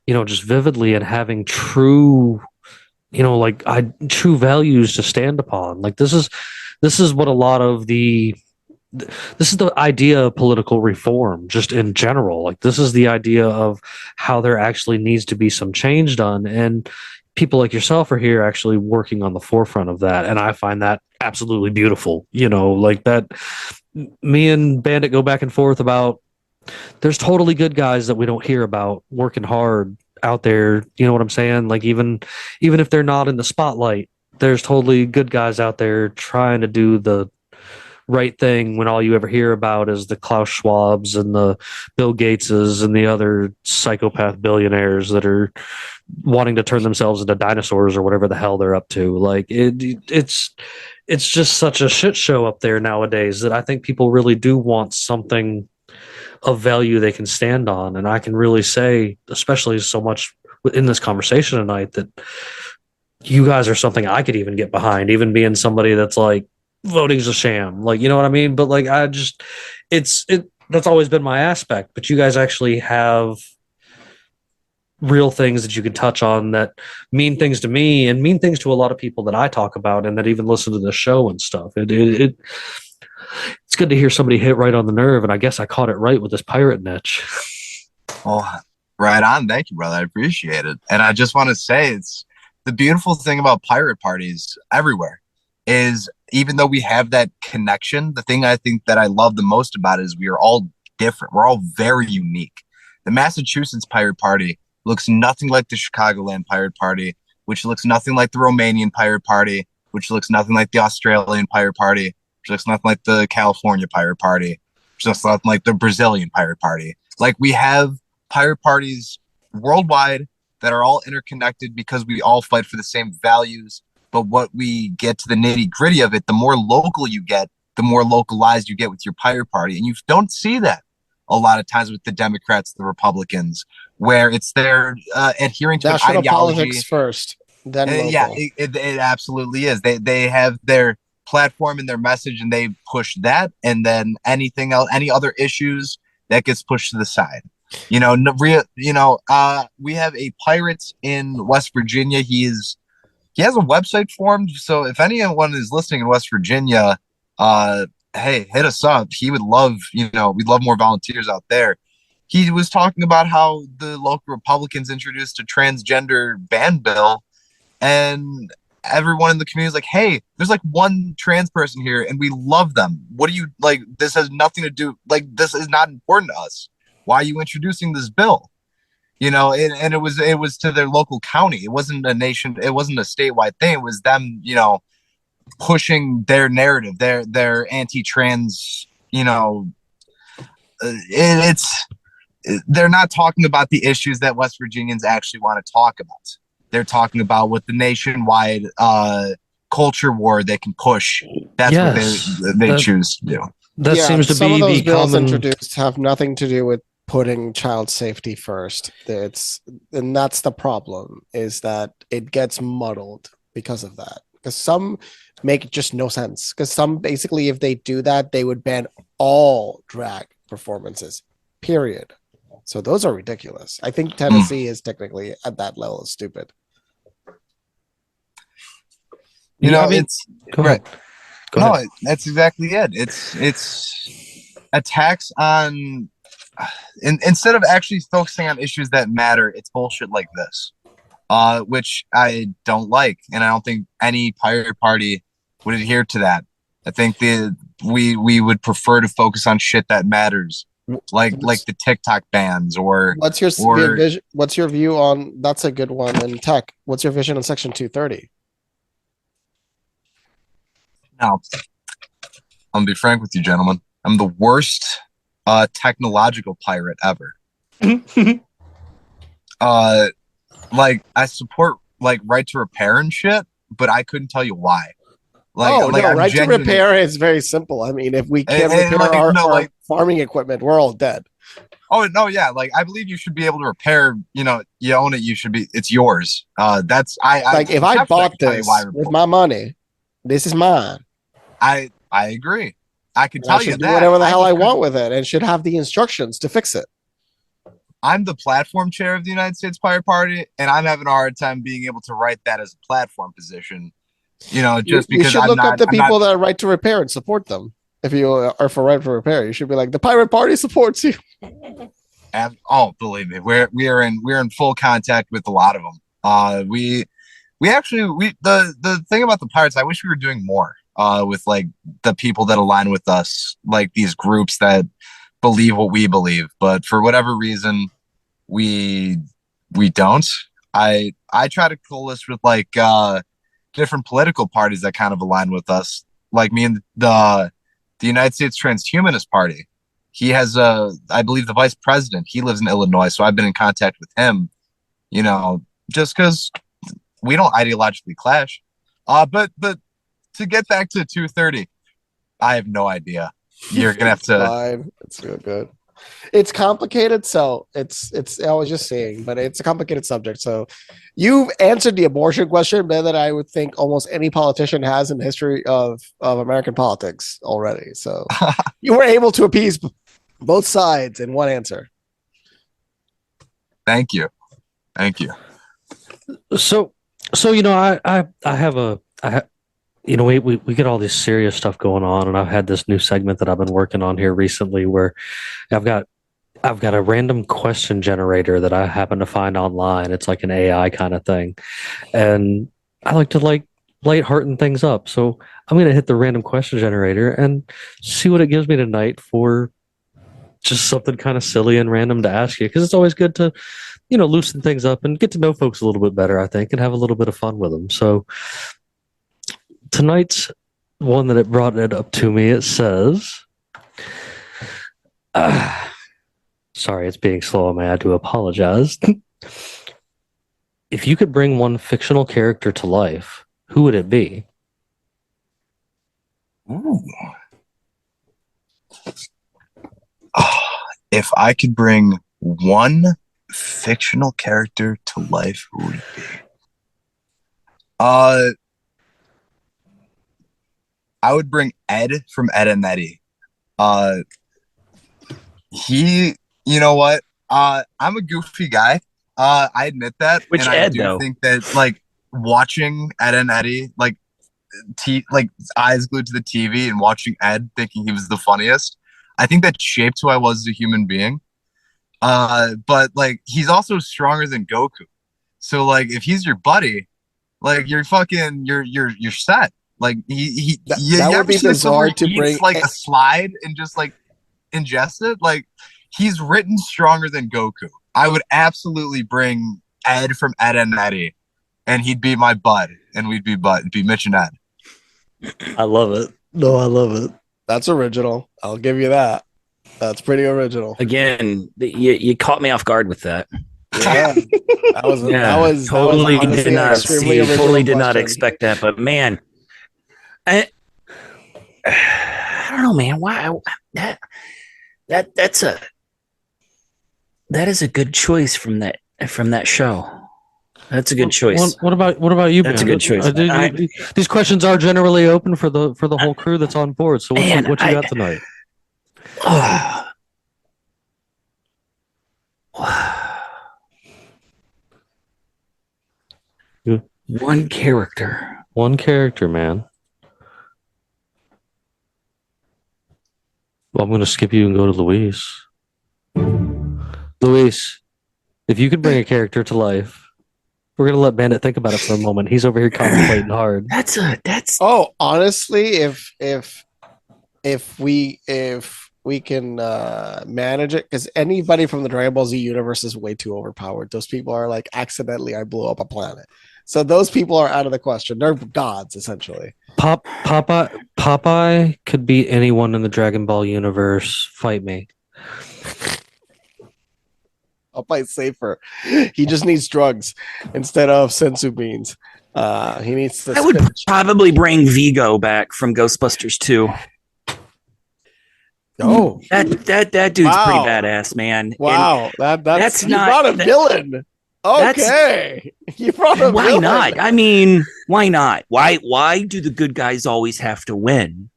Speaker 4: just vividly, and having true true values to stand upon, like this is what a lot of this is the idea of political reform just in general. Like, this is the idea of how there actually needs to be some change done, and people like yourself are here actually working on the forefront of that, and I find that absolutely beautiful. Like that, me and Bandit go back and forth about, there's totally good guys that we don't hear about working hard out there. You know what I'm saying? Like, even if they're not in the spotlight, there's totally good guys out there trying to do the right thing, when all you ever hear about is the Klaus Schwabs and the Bill Gateses and the other psychopath billionaires that are wanting to turn themselves into dinosaurs or whatever the hell they're up to. Like, it's just such a shit show up there nowadays that I think people really do want something of value they can stand on. And I can really say, especially so much in this conversation tonight, that you guys are something I could even get behind, even being somebody that's like, voting's a sham. Like, you know what I mean? But like, that's always been my aspect. But you guys actually have real things that you can touch on that mean things to me and mean things to a lot of people that I talk about and that even listen to the show and stuff. It's good to hear somebody hit right on the nerve, and I guess I caught it right with this pirate niche.
Speaker 5: Oh, right on. Thank you, brother. I appreciate it. And I just want to say, it's the beautiful thing about pirate parties everywhere is, even though we have that connection, the thing I think that I love the most about it is we are all different. We're all very unique. The Massachusetts Pirate Party looks nothing like the Chicagoland Pirate Party, which looks nothing like the Romanian Pirate Party, which looks nothing like the Australian Pirate Party, which looks nothing like the California Pirate Party, which looks nothing like the Brazilian Pirate Party. Like, we have pirate parties worldwide that are all interconnected because we all fight for the same values. But what we get to the nitty gritty of it, the more local you get, the more localized you get with your pirate party. And you don't see that a lot of times with the Democrats, the Republicans, where it's their adhering to
Speaker 3: national
Speaker 5: an ideology.
Speaker 3: politics first, then local.
Speaker 5: Yeah, it absolutely is. They have their platform and their message, and they push that, and then anything else, any other issues, that gets pushed to the side. We have a pirate in West Virginia. He has a website formed, so if anyone is listening in West Virginia, hey, hit us up. He would love, we'd love more volunteers out there. He was talking about how the local Republicans introduced a transgender ban bill, and everyone in the community is like, hey, there's like one trans person here and we love them. What do you like? This has nothing to do, like, this is not important to us. Why are you introducing this bill? And it was to their local county. It wasn't a nation. It wasn't a statewide thing. It was them, pushing their narrative, their anti-trans, they're not talking about the issues that West Virginians actually want to talk about. They're talking about what the nationwide culture war they can push. That's what they choose to do.
Speaker 4: That seems to
Speaker 3: some
Speaker 4: be
Speaker 3: of those
Speaker 4: the
Speaker 3: bills
Speaker 4: common...
Speaker 3: introduced have nothing to do with putting child safety first. And that's the problem, is that it gets muddled because of that. Because some make just no sense. Because some, basically, if they do that, they would ban all drag performances, period. So those are ridiculous. I think Tennessee is technically at that level of stupid.
Speaker 5: It's
Speaker 4: go ahead.
Speaker 5: That's exactly it. It's attacks on instead of actually focusing on issues that matter, it's bullshit like this, which I don't like, and I don't think any pirate party would adhere to that. I think we would prefer to focus on shit that matters, like the TikTok bans or
Speaker 3: vision? What's your view on? That's a good one in tech. What's your vision on Section 230?
Speaker 5: Now, I'm gonna be frank with you, gentlemen. I'm the worst technological pirate ever. Like I support like right to repair and shit, but I couldn't tell you why.
Speaker 3: Right to repair is very simple. I mean, if we can't repair our farming equipment, we're all dead.
Speaker 5: Oh no, yeah, like I believe you should be able to repair. You know, you own it. You should be. It's yours.
Speaker 3: If I bought this with my money, this is mine.
Speaker 5: I agree. I could tell you
Speaker 3: do whatever the hell I want with it, and should have the instructions to fix it.
Speaker 5: I'm the platform chair of the United States Pirate Party, and I'm having a hard time being able to write that as a platform position. You know, just because
Speaker 3: you should look up the people that are right to repair and support them. If you are for right to repair, you should be like, the Pirate Party supports you.
Speaker 5: Oh, believe me, we're in full contact with a lot of them. The thing about the pirates, I wish we were doing more with like the people that align with us, like these groups that believe what we believe, but for whatever reason we don't. I try to coalesce with like different political parties that kind of align with us, like me and the United States Transhumanist Party. He has I believe the vice president, he lives in Illinois, so I've been in contact with him, you know, just because we don't ideologically clash. But to get back to 230, I have no idea. You're gonna have to.
Speaker 3: Fine. It's good. It's complicated, so it's. I was just saying, but it's a complicated subject. So, you've answered the abortion question better than I would think almost any politician has in the history of American politics already. So, you were able to appease both sides in one answer.
Speaker 5: Thank you.
Speaker 4: So you know, I have you know, we get all this serious stuff going on, and I've had this new segment that I've been working on here recently where I've got a random question generator that I happen to find online. It's like an AI kind of thing, and I like to lighthearten things up. So I'm going to hit the random question generator and see what it gives me tonight for just something kind of silly and random to ask you, because it's always good to, you know, loosen things up and get to know folks a little bit better, I think, and have a little bit of fun with them. So tonight's one that it brought it up to me, it says, sorry, it's being slow on me. I do apologize. If you could bring one fictional character to life, who would it be?
Speaker 5: Ooh. If I could bring one fictional character to life, who would it be? I would bring Ed from Ed and Eddie. You know what? I'm a goofy guy. I admit that.
Speaker 6: Which
Speaker 5: and
Speaker 6: Ed,
Speaker 5: I do
Speaker 6: though?
Speaker 5: think that like watching Ed and Eddie, like eyes glued to the TV and watching Ed thinking he was the funniest, I think that shaped who I was as a human being. But like he's also stronger than Goku. So like if he's your buddy, like you're set. Like
Speaker 3: that would be bizarre to bring
Speaker 5: like a slide and just like ingest it. Like he's written stronger than Goku. I would absolutely bring Ed from Ed and Eddie, and he'd be my bud, and we'd be Mitch and Ed.
Speaker 4: I love it. No, I love it.
Speaker 3: That's original. I'll give you that. That's pretty original.
Speaker 6: Again, you caught me off guard with that.
Speaker 3: Yeah,
Speaker 6: totally did not
Speaker 3: see,
Speaker 6: totally did not expect that. But man, I don't know, man. Why that is a good choice from that show. That's a good choice.
Speaker 4: What about you?
Speaker 6: That's
Speaker 4: Ben?
Speaker 6: a good choice.
Speaker 4: These questions are generally open for the whole crew that's on board. So what you got tonight?
Speaker 6: One character,
Speaker 4: man. Well, I'm going to skip you and go to Luis. Luis, if you could bring a character to life, we're gonna let Bandit think about it for a moment. He's over here contemplating hard.
Speaker 6: That's
Speaker 3: Oh, honestly, if we can manage it, because anybody from the Dragon Ball Z universe is way too overpowered. Those people are like accidentally I blew up a planet. So those people are out of the question. They're gods essentially.
Speaker 4: Popeye could be anyone in the Dragon Ball universe. Fight me.
Speaker 3: Popeye's safer. He just needs drugs instead of sensu beans. He needs to.
Speaker 6: I would probably bring Vigo back from Ghostbusters 2.
Speaker 3: Oh,
Speaker 6: that dude's
Speaker 3: Wow.
Speaker 6: pretty badass, man.
Speaker 3: Wow, that's
Speaker 6: that's
Speaker 3: you
Speaker 6: not-
Speaker 3: brought a
Speaker 6: that-
Speaker 3: villain. Okay, you brought a
Speaker 6: And why
Speaker 3: villain.
Speaker 6: not? I mean, why not? Why do the good guys always have to win?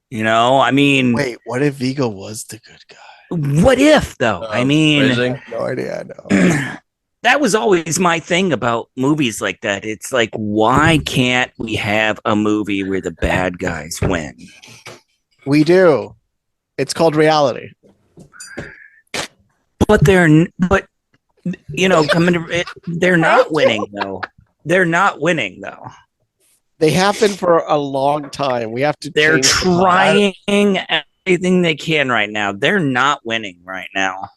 Speaker 6: You know, I mean,
Speaker 3: Wait, what if Vigo was the good guy?
Speaker 6: what if though? I mean,
Speaker 3: I have no idea. I know.
Speaker 6: that was always my thing about movies like that. It's like, why can't we have a movie where the bad guys win?
Speaker 3: We do. It's called reality.
Speaker 6: But you know, they're not winning though. They're not winning though.
Speaker 3: They happen for a long time. We have to.
Speaker 6: They're
Speaker 3: change the model.
Speaker 6: trying everything they can right now. They're not winning right now.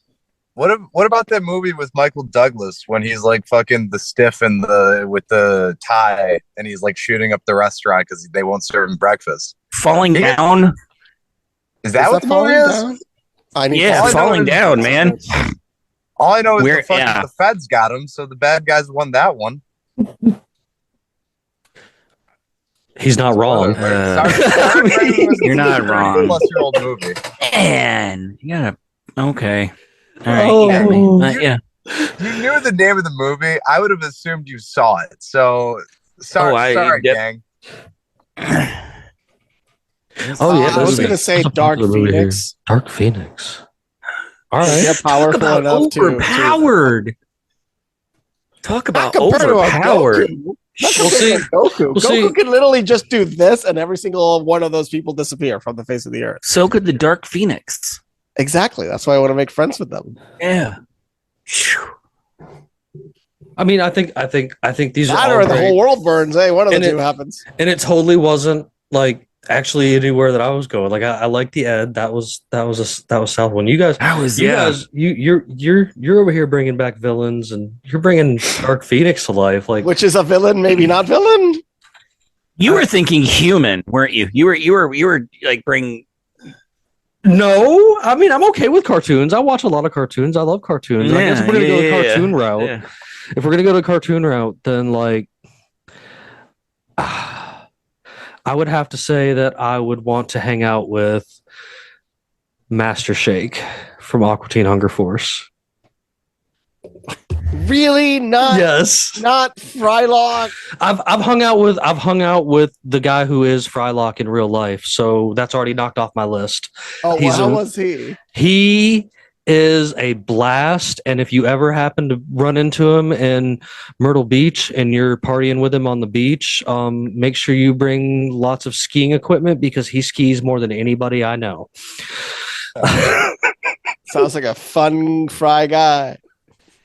Speaker 5: What about that movie with Michael Douglas when he's like fucking the stiff and with the tie and he's like shooting up the restaurant because they won't serve him breakfast?
Speaker 6: Falling down.
Speaker 5: Is that what the movie
Speaker 3: Falling
Speaker 5: is?
Speaker 3: Down? I need
Speaker 6: Yeah,
Speaker 5: all I know
Speaker 6: falling
Speaker 5: is-
Speaker 6: down, man.
Speaker 5: All I know is
Speaker 6: Yeah.
Speaker 5: the feds got him, so the bad guys won that one.
Speaker 4: He's not wrong.
Speaker 6: You're not wrong.
Speaker 5: Plus-year-old movie.
Speaker 6: Man, you gotta. Okay. All right.
Speaker 4: Oh.
Speaker 6: You got me. Yeah.
Speaker 5: You knew the name of the movie. I would have assumed you saw it. So sorry,
Speaker 6: yep.
Speaker 5: gang.
Speaker 4: Oh yeah,
Speaker 3: I was
Speaker 4: movie.
Speaker 3: gonna say
Speaker 4: That's a
Speaker 3: Dark
Speaker 4: popular movie here.
Speaker 3: Phoenix.
Speaker 4: Dark Phoenix. All right.
Speaker 3: They're
Speaker 6: Talk
Speaker 3: powerful
Speaker 6: about
Speaker 3: enough to
Speaker 6: overpowered. Talk about
Speaker 3: Not compared to a
Speaker 6: overpowered.
Speaker 3: Goku. Not
Speaker 4: We'll
Speaker 3: compared
Speaker 4: see.
Speaker 3: to Goku.
Speaker 4: We'll
Speaker 3: Goku
Speaker 4: see.
Speaker 3: can literally just do this, and every single one of those people disappear from the face of the earth.
Speaker 6: So could the Dark Phoenix.
Speaker 3: Exactly. That's why I want to make friends with them.
Speaker 6: Yeah.
Speaker 4: I mean, I think these
Speaker 3: That
Speaker 4: are
Speaker 3: or
Speaker 4: all
Speaker 3: the
Speaker 4: great.
Speaker 3: whole world burns. Hey, one of the
Speaker 4: And
Speaker 3: two
Speaker 4: it-
Speaker 3: happens.
Speaker 4: And it totally wasn't like actually anywhere that I was going. Like I like the Ed. That was South one. You guys, you're over here bringing back villains, and you're bringing Dark Phoenix to life. Like
Speaker 3: Which is a villain, maybe not villain.
Speaker 6: You were thinking human, weren't you? You were like bring.
Speaker 4: no, I mean I'm okay with cartoons. I watch a lot of cartoons. I love cartoons. I guess if we're gonna go the cartoon route.
Speaker 6: Yeah.
Speaker 4: If we're gonna go the cartoon route, then like I would have to say that I would want to hang out with Master Shake from Aqua Teen Hunger Force.
Speaker 3: Really?
Speaker 4: Yes.
Speaker 3: Not Frylock.
Speaker 4: I've hung out with the guy who is Frylock in real life, so that's already knocked off my list.
Speaker 3: Oh,
Speaker 4: He's
Speaker 3: how
Speaker 4: a-
Speaker 3: was he?
Speaker 4: He is a blast, and if you ever happen to run into him in Myrtle Beach and you're partying with him on the beach, make sure you bring lots of skiing equipment because he skis more than anybody I know.
Speaker 3: Sounds like a fun fry guy.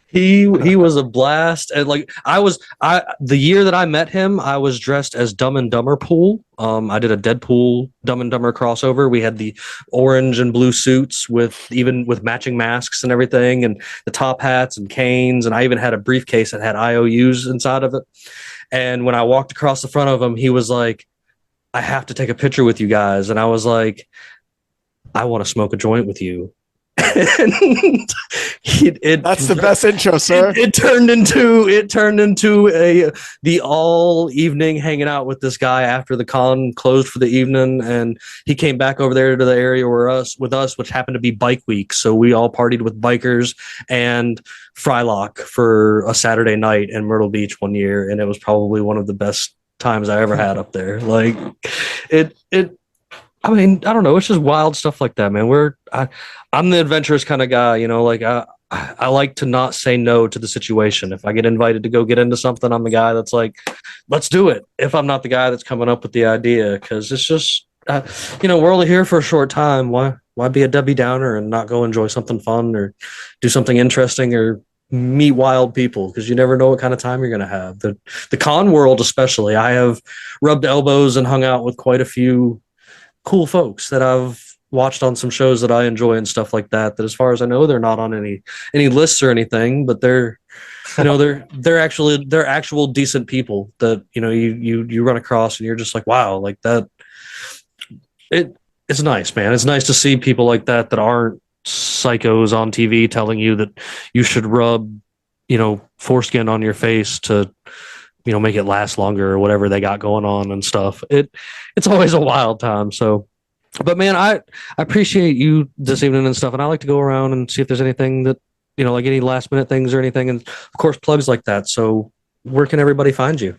Speaker 4: He was a blast, and like the year that I met him, I was dressed as Dumb and Dumber Pool. I did a Deadpool Dumb and Dumber crossover. We had the orange and blue suits with matching masks and everything, and the top hats and canes, and I even had a briefcase that had IOUs inside of it. And when I walked across the front of him, he was like, "I have to take a picture with you guys," and I was like, "I want to smoke a joint with you." And
Speaker 3: That's the best intro, sir.
Speaker 4: It turned into the all evening hanging out with this guy after the con closed for the evening, and he came back over there to the area with us, which happened to be bike week. So we all partied with bikers and Frylock for a Saturday night in Myrtle Beach one year, and it was probably one of the best times I ever had up there. Like it. I mean, I don't know. It's just wild stuff like that, man. I'm the adventurous kind of guy, you know. Like I like to not say no to the situation. If I get invited to go get into something, I'm the guy that's like, let's do it. If I'm not the guy that's coming up with the idea, because it's just, we're only here for a short time. Why Why be a Debbie Downer and not go enjoy something fun or do something interesting or meet wild people? Because you never know what kind of time you're going to have. The con world, especially, I have rubbed elbows and hung out with quite a few cool folks that I've watched on some shows that I enjoy and stuff like that. That, as far as I know, they're not on any lists or anything, but they're they're actual decent people that you run across and you're just like, wow, like that. It's nice, man. It's nice to see people like that aren't psychos on TV telling you that you should rub, foreskin on your face to, make it last longer or whatever they got going on and stuff. It's always a wild time. So, but man, I appreciate you this evening and stuff. And I like to go around and see if there's anything that, like any last minute things or anything. And of course, plugs like that. So where can everybody find you?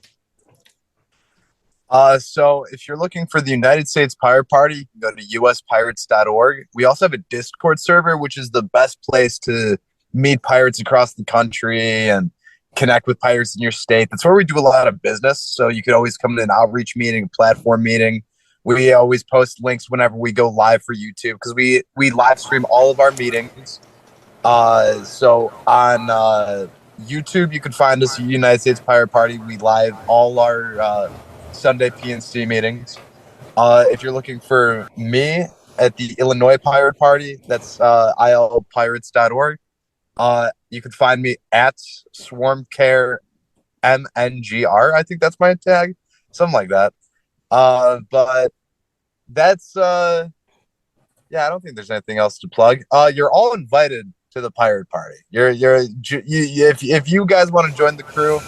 Speaker 5: So if you're looking for the United States Pirate Party, you can go to uspirates.org. We also have a Discord server, which is the best place to meet pirates across the country and connect with pirates in your state. That's where we do a lot of business. So you could always come to an outreach meeting, a platform meeting. We always post links whenever we go live for YouTube because we live stream all of our meetings. So on YouTube, you can find us at United States Pirate Party. We live all our Sunday PNC meetings. If you're looking for me at the Illinois Pirate Party, that's ilpirates.org. You can find me at SwarmCare MNGR. I think that's my tag, something like that. But that's I don't think there's anything else to plug. You're all invited to the Pirate Party. If you guys want to join the crew,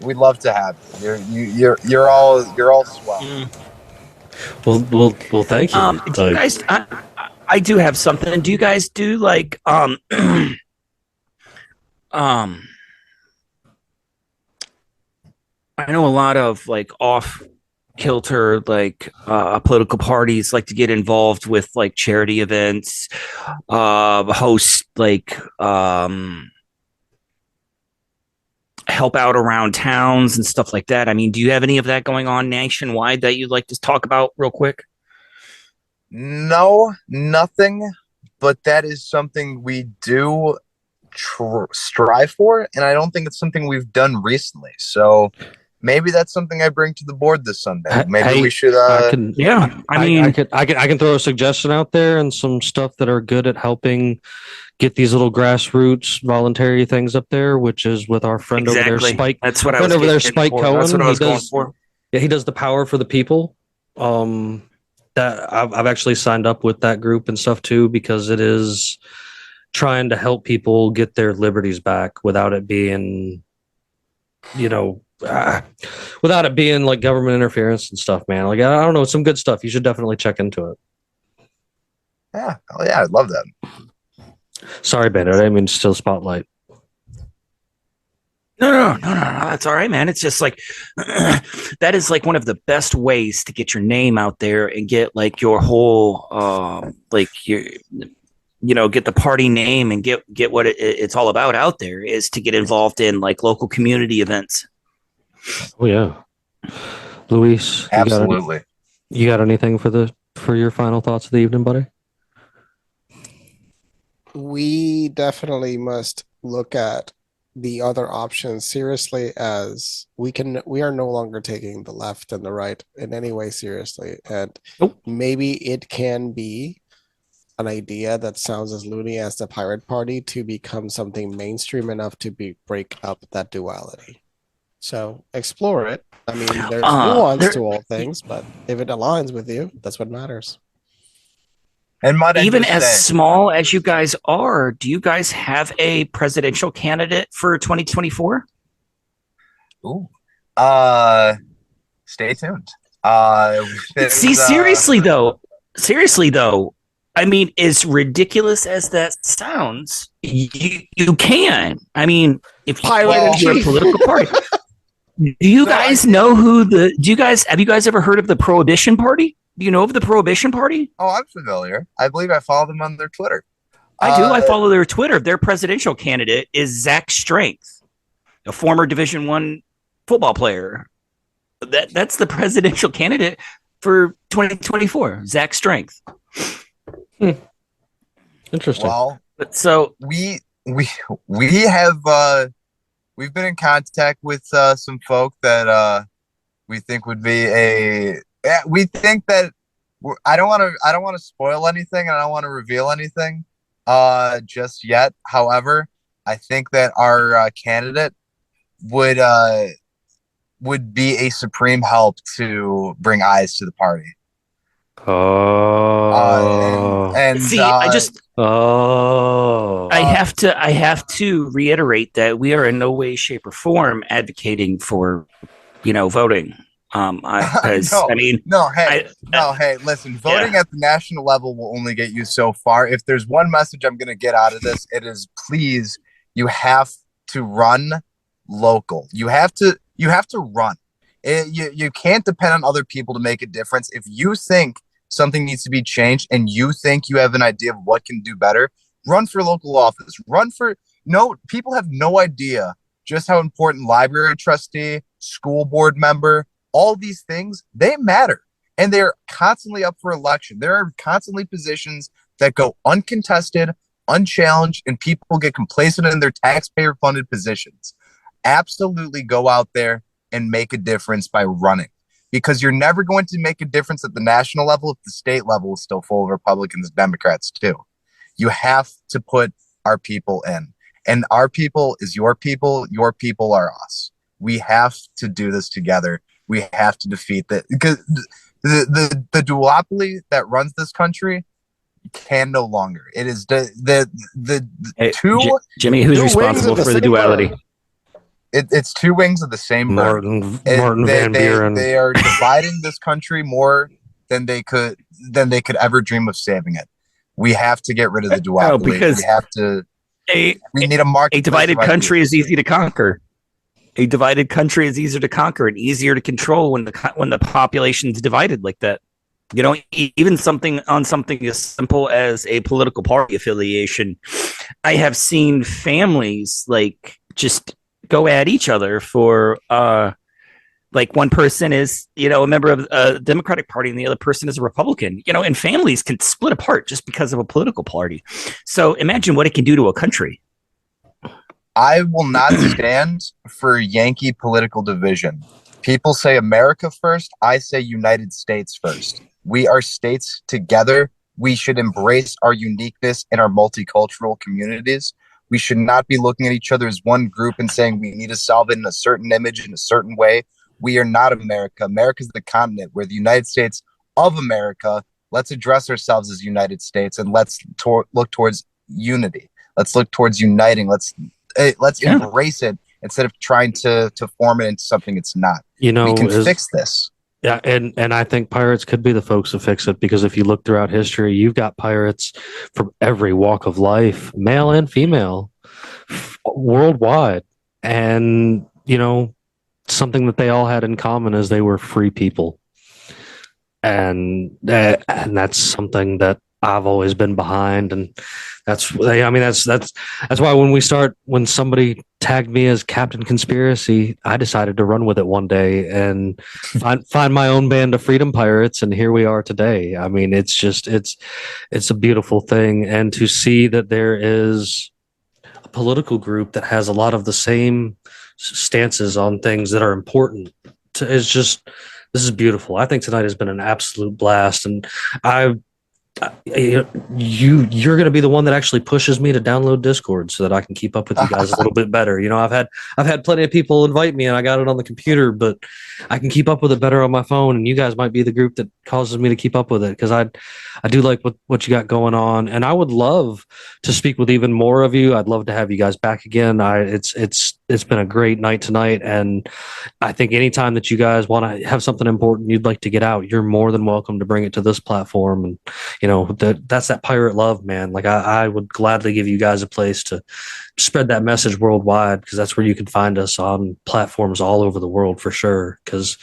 Speaker 5: we'd love to have you. You're all swell.
Speaker 4: Well, thank you.
Speaker 6: Do you guys? I do have something. Do you guys do like I know a lot of like off kilter political parties like to get involved with like charity events, host help out around towns and stuff like that. I mean, do you have any of that going on nationwide that you'd like to talk about real quick?
Speaker 5: No, nothing, but that is something we do strive for, and I don't think it's something we've done recently. So maybe that's something I bring to the board this Sunday. Maybe we should.
Speaker 4: I can throw a suggestion out there and some stuff that are good at helping get these little grassroots voluntary things up there, which is with our friend over there, Spike.
Speaker 6: That's what I was over there,
Speaker 4: Spike Cohen.
Speaker 6: That's what I was going for.
Speaker 4: Yeah, he does the Power for the People. That I've actually signed up with that group and stuff too, because it is trying to help people get their liberties back without it being, without it being like government interference and stuff, man. Like, I don't know, it's some good stuff. You should definitely check into it.
Speaker 5: Yeah. Oh yeah. I'd love that.
Speaker 4: Sorry, Bandit. I didn't mean to steal spotlight.
Speaker 6: No. That's all right, man. It's just like that is like one of the best ways to get your name out there and get like your whole get the party name and get what it's all about out there, is to get involved in like local community events.
Speaker 4: Oh yeah, Luis.
Speaker 5: Absolutely.
Speaker 4: You got anything for your final thoughts of the evening, buddy?
Speaker 3: We definitely must look at the other options seriously, as we are no longer taking the left and the right in any way seriously. And maybe it can be an idea that sounds as loony as the Pirate Party to become something mainstream enough to break up that duality. So explore it. I mean, there's nuance to all things, but if it aligns with you, that's what matters.
Speaker 5: And
Speaker 6: even as small as you guys are, do you guys have a presidential candidate for 2024?
Speaker 5: Ooh. Stay tuned.
Speaker 6: See, seriously though, I mean, as ridiculous as that sounds, you can. I mean, if you're a political party, do you guys know have you guys ever heard of the Prohibition Party? Do you know of the Prohibition Party?
Speaker 5: Oh, I'm familiar. I believe I follow them on their Twitter.
Speaker 6: I do. I follow their Twitter. Their presidential candidate is Zach Strength, a former Division I football player. That's the presidential candidate for 2024, Zach Strength.
Speaker 4: Interesting.
Speaker 5: Well,
Speaker 6: So
Speaker 5: we have we've been in contact with some folk that we think would be we think that I don't want to spoil anything, and I don't want to reveal anything just yet. However, I think that our candidate would be a supreme help to bring eyes to the party. And
Speaker 6: see, I have to reiterate that we are in no way, shape, or form advocating for, voting. Hey,
Speaker 5: listen, voting at the national level will only get you so far. If there's one message I'm going to get out of this, it is please, you have to run local. You have to run. You can't depend on other people to make a difference. If you think something needs to be changed and you think you have an idea of what can do better, run for local office. People have no idea just how important library trustee, school board member, all these things, they matter. And they're constantly up for election. There are constantly positions that go uncontested, unchallenged, and people get complacent in their taxpayer funded positions. Absolutely go out there and make a difference by running, because you're never going to make a difference at the national level if the state level is still full of Republicans and Democrats too. You have to put our people in, and our people is your people are us. We have to do this together. We have to defeat that, because the duopoly that runs this country can no longer. It is
Speaker 6: Jimmy, who's responsible for the duality?
Speaker 5: It's two wings of the same bird.
Speaker 4: Martin Van Buren.
Speaker 5: They are dividing this country more than they could ever dream of saving it. We have to get rid of the duopoly.
Speaker 6: Because
Speaker 5: we need a market.
Speaker 6: A divided country is easy to conquer. A divided country is easier to conquer and easier to control when the population is divided like that. Even something as simple as a political party affiliation. I have seen families just go at each other for one person is a member of a Democratic Party and the other person is a Republican, and families can split apart just because of a political party. So imagine what it can do to a country.
Speaker 5: I will not stand for Yankee political division. People say America first. I say United States first. We are states together. We should embrace our uniqueness in our multicultural communities. We should not be looking at each other as one group and saying we need to solve it in a certain image, in a certain way. We are not America. America is the continent. We're the United States of America. Let's address ourselves as United States, and let's look towards unity. Let's look towards uniting. Let's embrace it instead of trying to form it into something it's not. We can fix this.
Speaker 4: Yeah, and I think pirates could be the folks who fix it, because if you look throughout history, you've got pirates from every walk of life, male and female, worldwide. And, something that they all had in common is they were free people. And that's something that I've always been behind, and that's why when somebody tagged me as Captain Conspiracy, I decided to run with it one day and find my own band of freedom pirates, and here we are today. I mean, it's a beautiful thing, and to see that there is a political group that has a lot of the same stances on things that are important this is beautiful. I think tonight has been an absolute blast, and you're going to be the one that actually pushes me to download Discord so that I can keep up with you guys a little bit better. I've had plenty of people invite me and I got it on the computer, but I can keep up with it better on my phone. And you guys might be the group that causes me to keep up with it, because I do like what you got going on, and I would love to speak with even more of you. I'd love to have you guys back again. It's been a great night tonight, and I think anytime that you guys want to have something important you'd like to get out, you're more than welcome to bring it to this platform. And that's that pirate love, man. Like I would gladly give you guys a place to spread that message worldwide, because that's where you can find us on platforms all over the world for sure. Because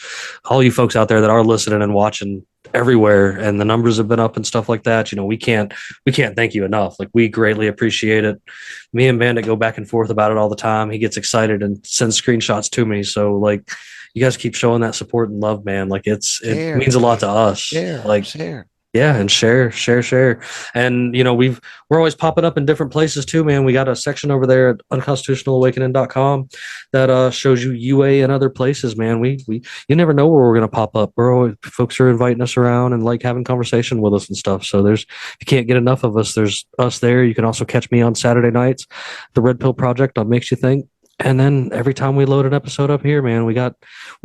Speaker 4: all you folks out there that are listening and watching everywhere, and the numbers have been up and stuff like that, we can't thank you enough. Like, we greatly appreciate it. Me and Bandit go back and forth about it all the time. He gets excited and sends screenshots to me. So you guys keep showing that support and love, man. Like it means a lot to us.
Speaker 3: Share.
Speaker 4: Yeah, and share. And we're always popping up in different places too, man. We got a section over there at unconstitutionalawakening.com that shows you UA and other places, man. We you never know where we're gonna pop up. Folks are inviting us around and like having conversation with us and stuff. So if you can't get enough of us, there's us there. You can also catch me on Saturday nights, the Red Pill Project on Makes You Think. And then every time we load an episode up here, man, we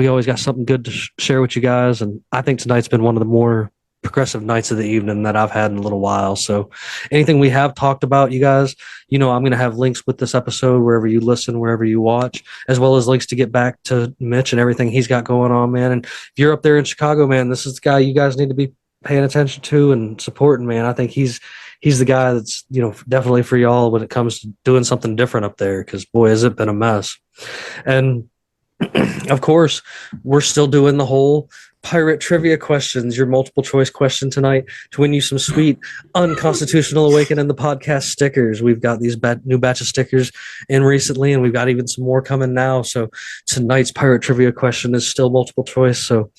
Speaker 4: always got something good to share with you guys. And I think tonight's been one of the more progressive nights of the evening that I've had in a little while. So anything we have talked about, you guys, I'm going to have links with this episode wherever you listen, wherever you watch, as well as links to get back to Mitch and everything he's got going on, man. And if you're up there in Chicago, man, this is the guy you guys need to be paying attention to and supporting, man. I think he's the guy that's, definitely for y'all when it comes to doing something different up there, because boy, has it been a mess. And of course, we're still doing the whole pirate trivia questions, your multiple choice question tonight to win you some sweet Unconstitutional Awakening the podcast stickers. We've got these new batch of stickers in recently, and we've got even some more coming now. So tonight's pirate trivia question is still multiple choice. So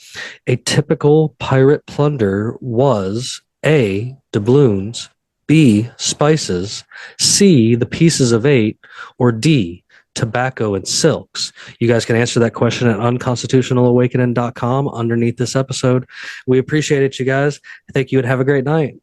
Speaker 4: a typical pirate plunder was A, doubloons, B, spices, C, the pieces of 8, or D, tobacco and silks. You guys can answer that question at unconstitutionalawakening.com underneath this episode. We appreciate it, you guys. Thank you and have a great night.